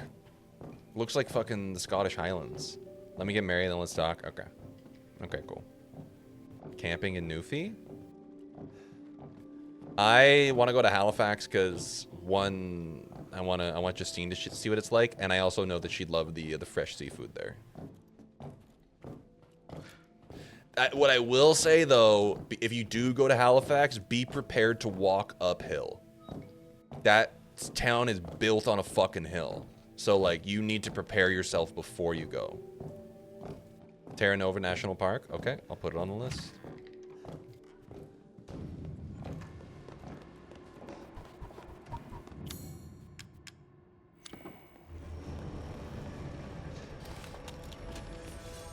[SPEAKER 1] Looks like fucking the Scottish Highlands. Let me get married, then let's talk. Okay. Okay, cool. Camping in Newfie. I want to go to Halifax because one, I want Justine to see what it's like, and I also know that she'd love the fresh seafood there. What I will say though, if you do go to Halifax, be prepared to walk uphill. That town is built on a fucking hill, so like you need to prepare yourself before you go. Terra Nova National Park. Okay, I'll put it on the list.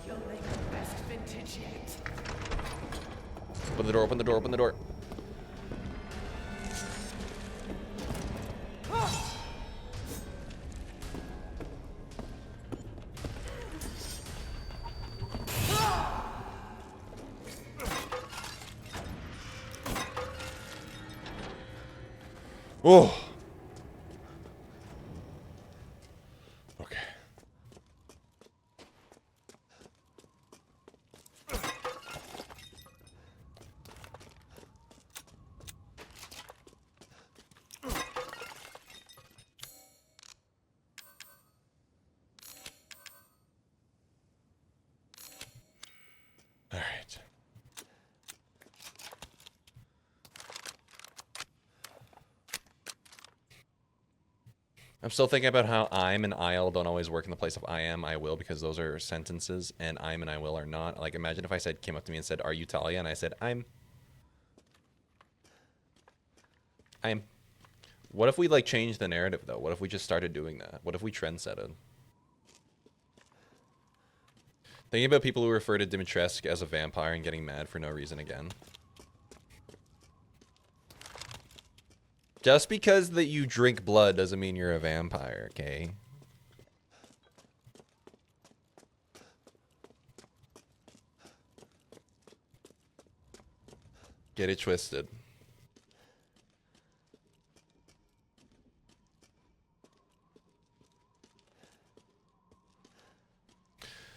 [SPEAKER 2] You'll make the best vintage yet.
[SPEAKER 1] Open the door, open the door, open the door. Oh. Okay. All right. I'm still thinking about how I'm and I'll don't always work in the place of I am, I will, because those are sentences, and I'm and I will are not. Like, imagine if I came up to me and said, "Are you Talia?" And I said, I'm. What if we, like, changed the narrative, though? What if we just started doing that? What if we trendsetted? Thinking about people who refer to Dimitrescu as a vampire and getting mad for no reason again. Just because that you drink blood doesn't mean you're a vampire, okay? Get it twisted.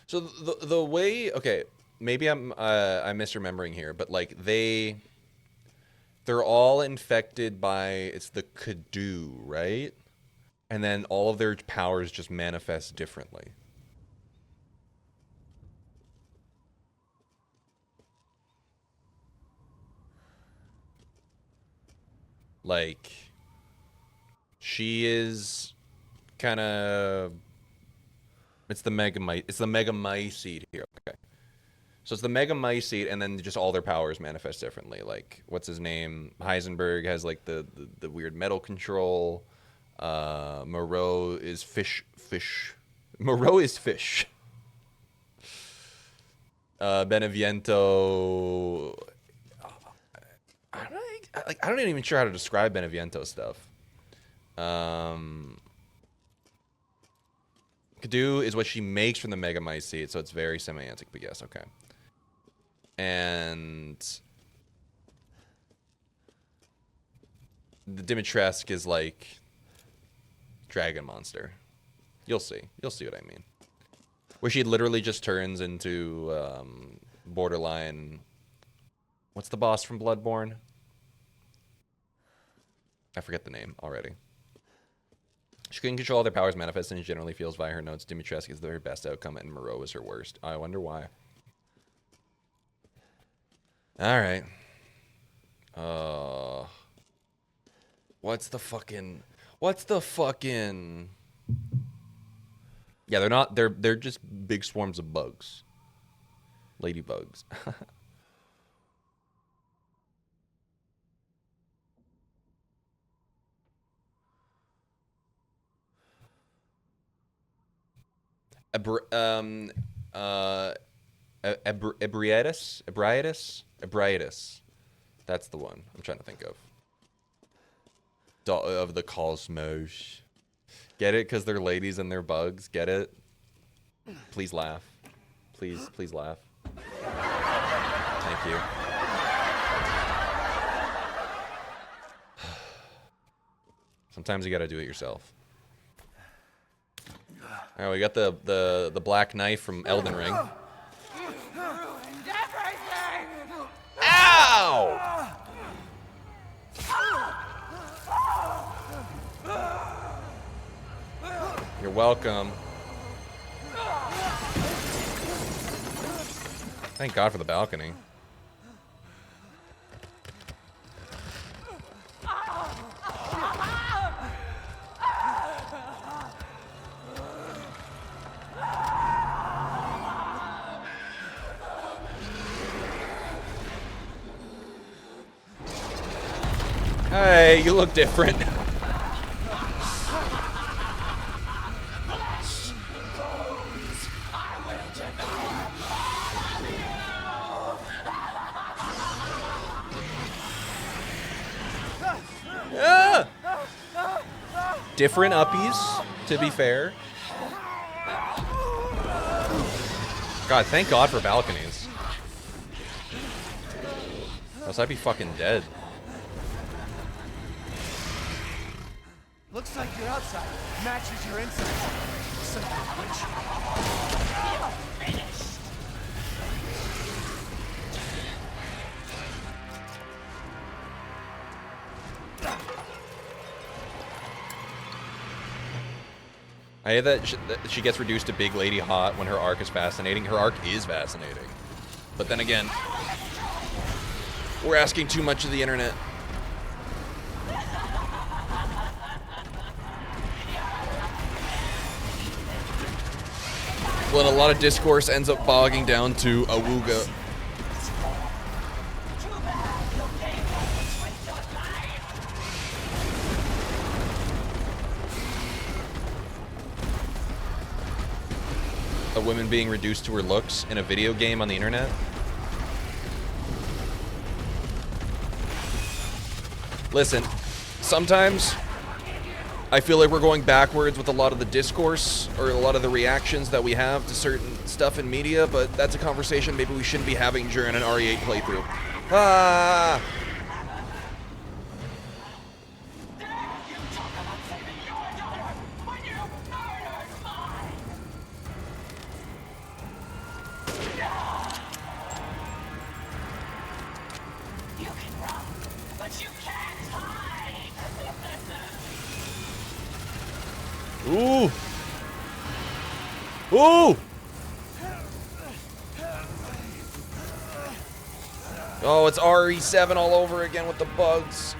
[SPEAKER 1] So the way, okay, maybe I'm misremembering here, but like they're all infected by, it's the Kadu, right? And then all of their powers just manifest differently. Like, she is kind of, it's the Megamycete here. Okay. So it's the Megamycete, and then just all their powers manifest differently. Like, what's his name? Heisenberg has, like, the weird metal control. Moreau is fish. Moreau is fish. Beneviento... I don't even sure how to describe Beneviento stuff. Kadu is what she makes from the Megamycete, so it's very semantic, but yes, okay. And the Dimitrescu is like dragon monster. You'll see. You'll see what I mean. Where she literally just turns into borderline. What's the boss from Bloodborne? I forget the name already. She can control all their powers manifest and generally feels via her notes. Dimitrescu is her best outcome and Moreau is her worst. I wonder why. Alright. What's the fucking... Yeah, they're not... They're just big swarms of bugs. Ladybugs. Ebrietis. That's the one I'm trying to think of. Of the cosmos. Get it? Because they're ladies and they're bugs. Get it? Please laugh. Please laugh. Thank you. Sometimes you gotta do it yourself. All right, we got the black knife from Elden Ring. Ow! You're welcome. Thank God for the balcony. Hey, you look different. Ah! Different uppies, to be fair. God, thank God for balconies. Else I'd be fucking dead.
[SPEAKER 2] Looks like your outside matches your inside. Son of a bitch. Finished.
[SPEAKER 1] I hate that she gets reduced to Big Lady Hot when her arc is fascinating. Her arc is fascinating. But then again, we're asking too much of the internet. when a lot of discourse ends up bogging down to awooga. A woman being reduced to her looks in a video game on the internet. Listen, sometimes I feel like we're going backwards with a lot of the discourse or a lot of the reactions that we have to certain stuff in media, but that's a conversation maybe we shouldn't be having during an RE8 playthrough. Ah! Ooh! Ooh! Oh, it's RE7 all over again with the bugs.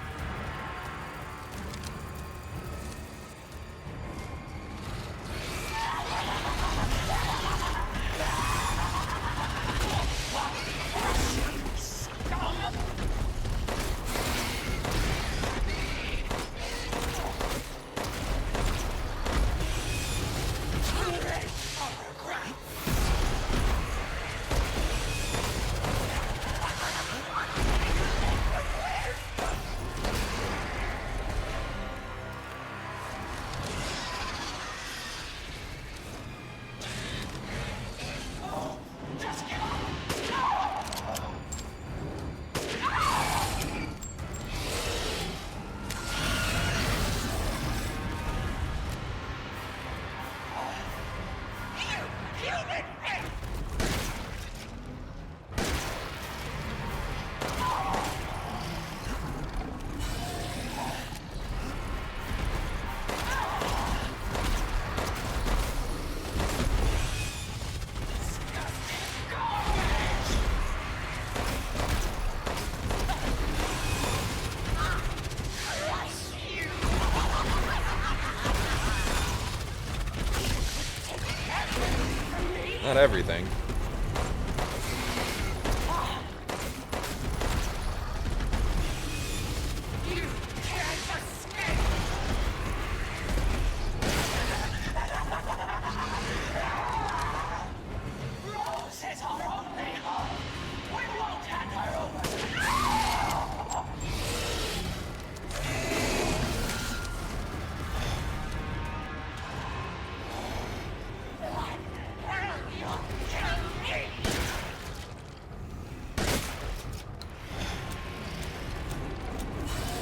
[SPEAKER 1] Not everything.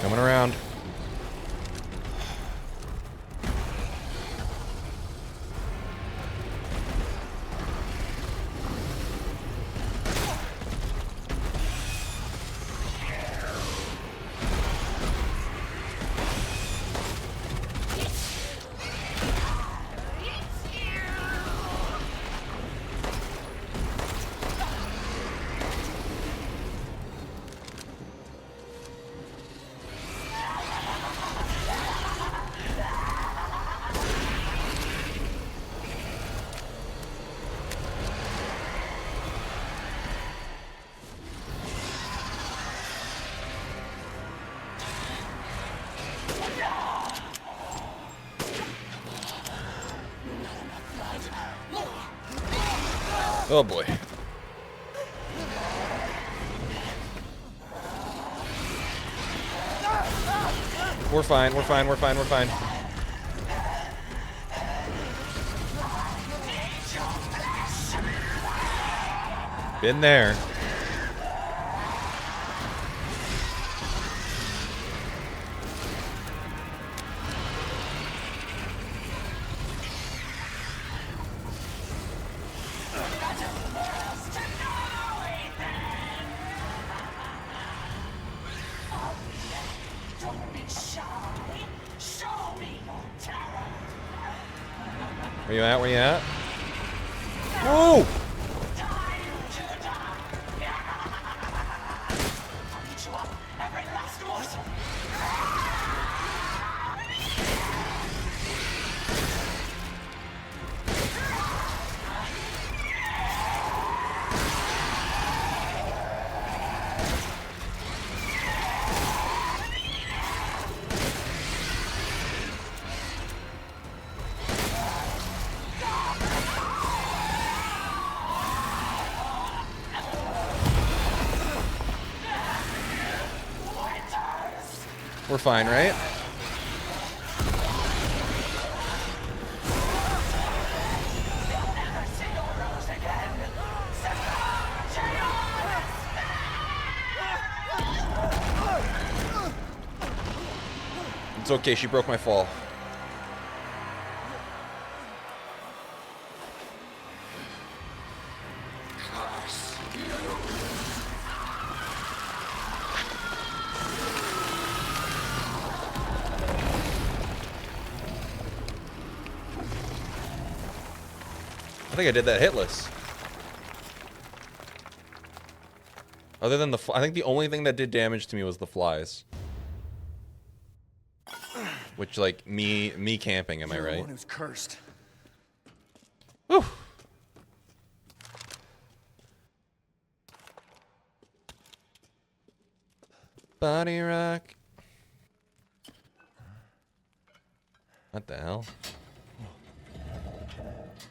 [SPEAKER 1] Coming around. Oh boy. We're fine, we're fine, we're fine, we're fine. Been there. Where you at? Where you at? Whoa! We're fine, right? It's okay, she broke my fall. I think I did that hitless. Other than I think the only thing that did damage to me was the flies. Which, like, me camping, am I
[SPEAKER 4] You're the
[SPEAKER 1] right?
[SPEAKER 4] one who's cursed.
[SPEAKER 1] Whew. Body rock. What the hell?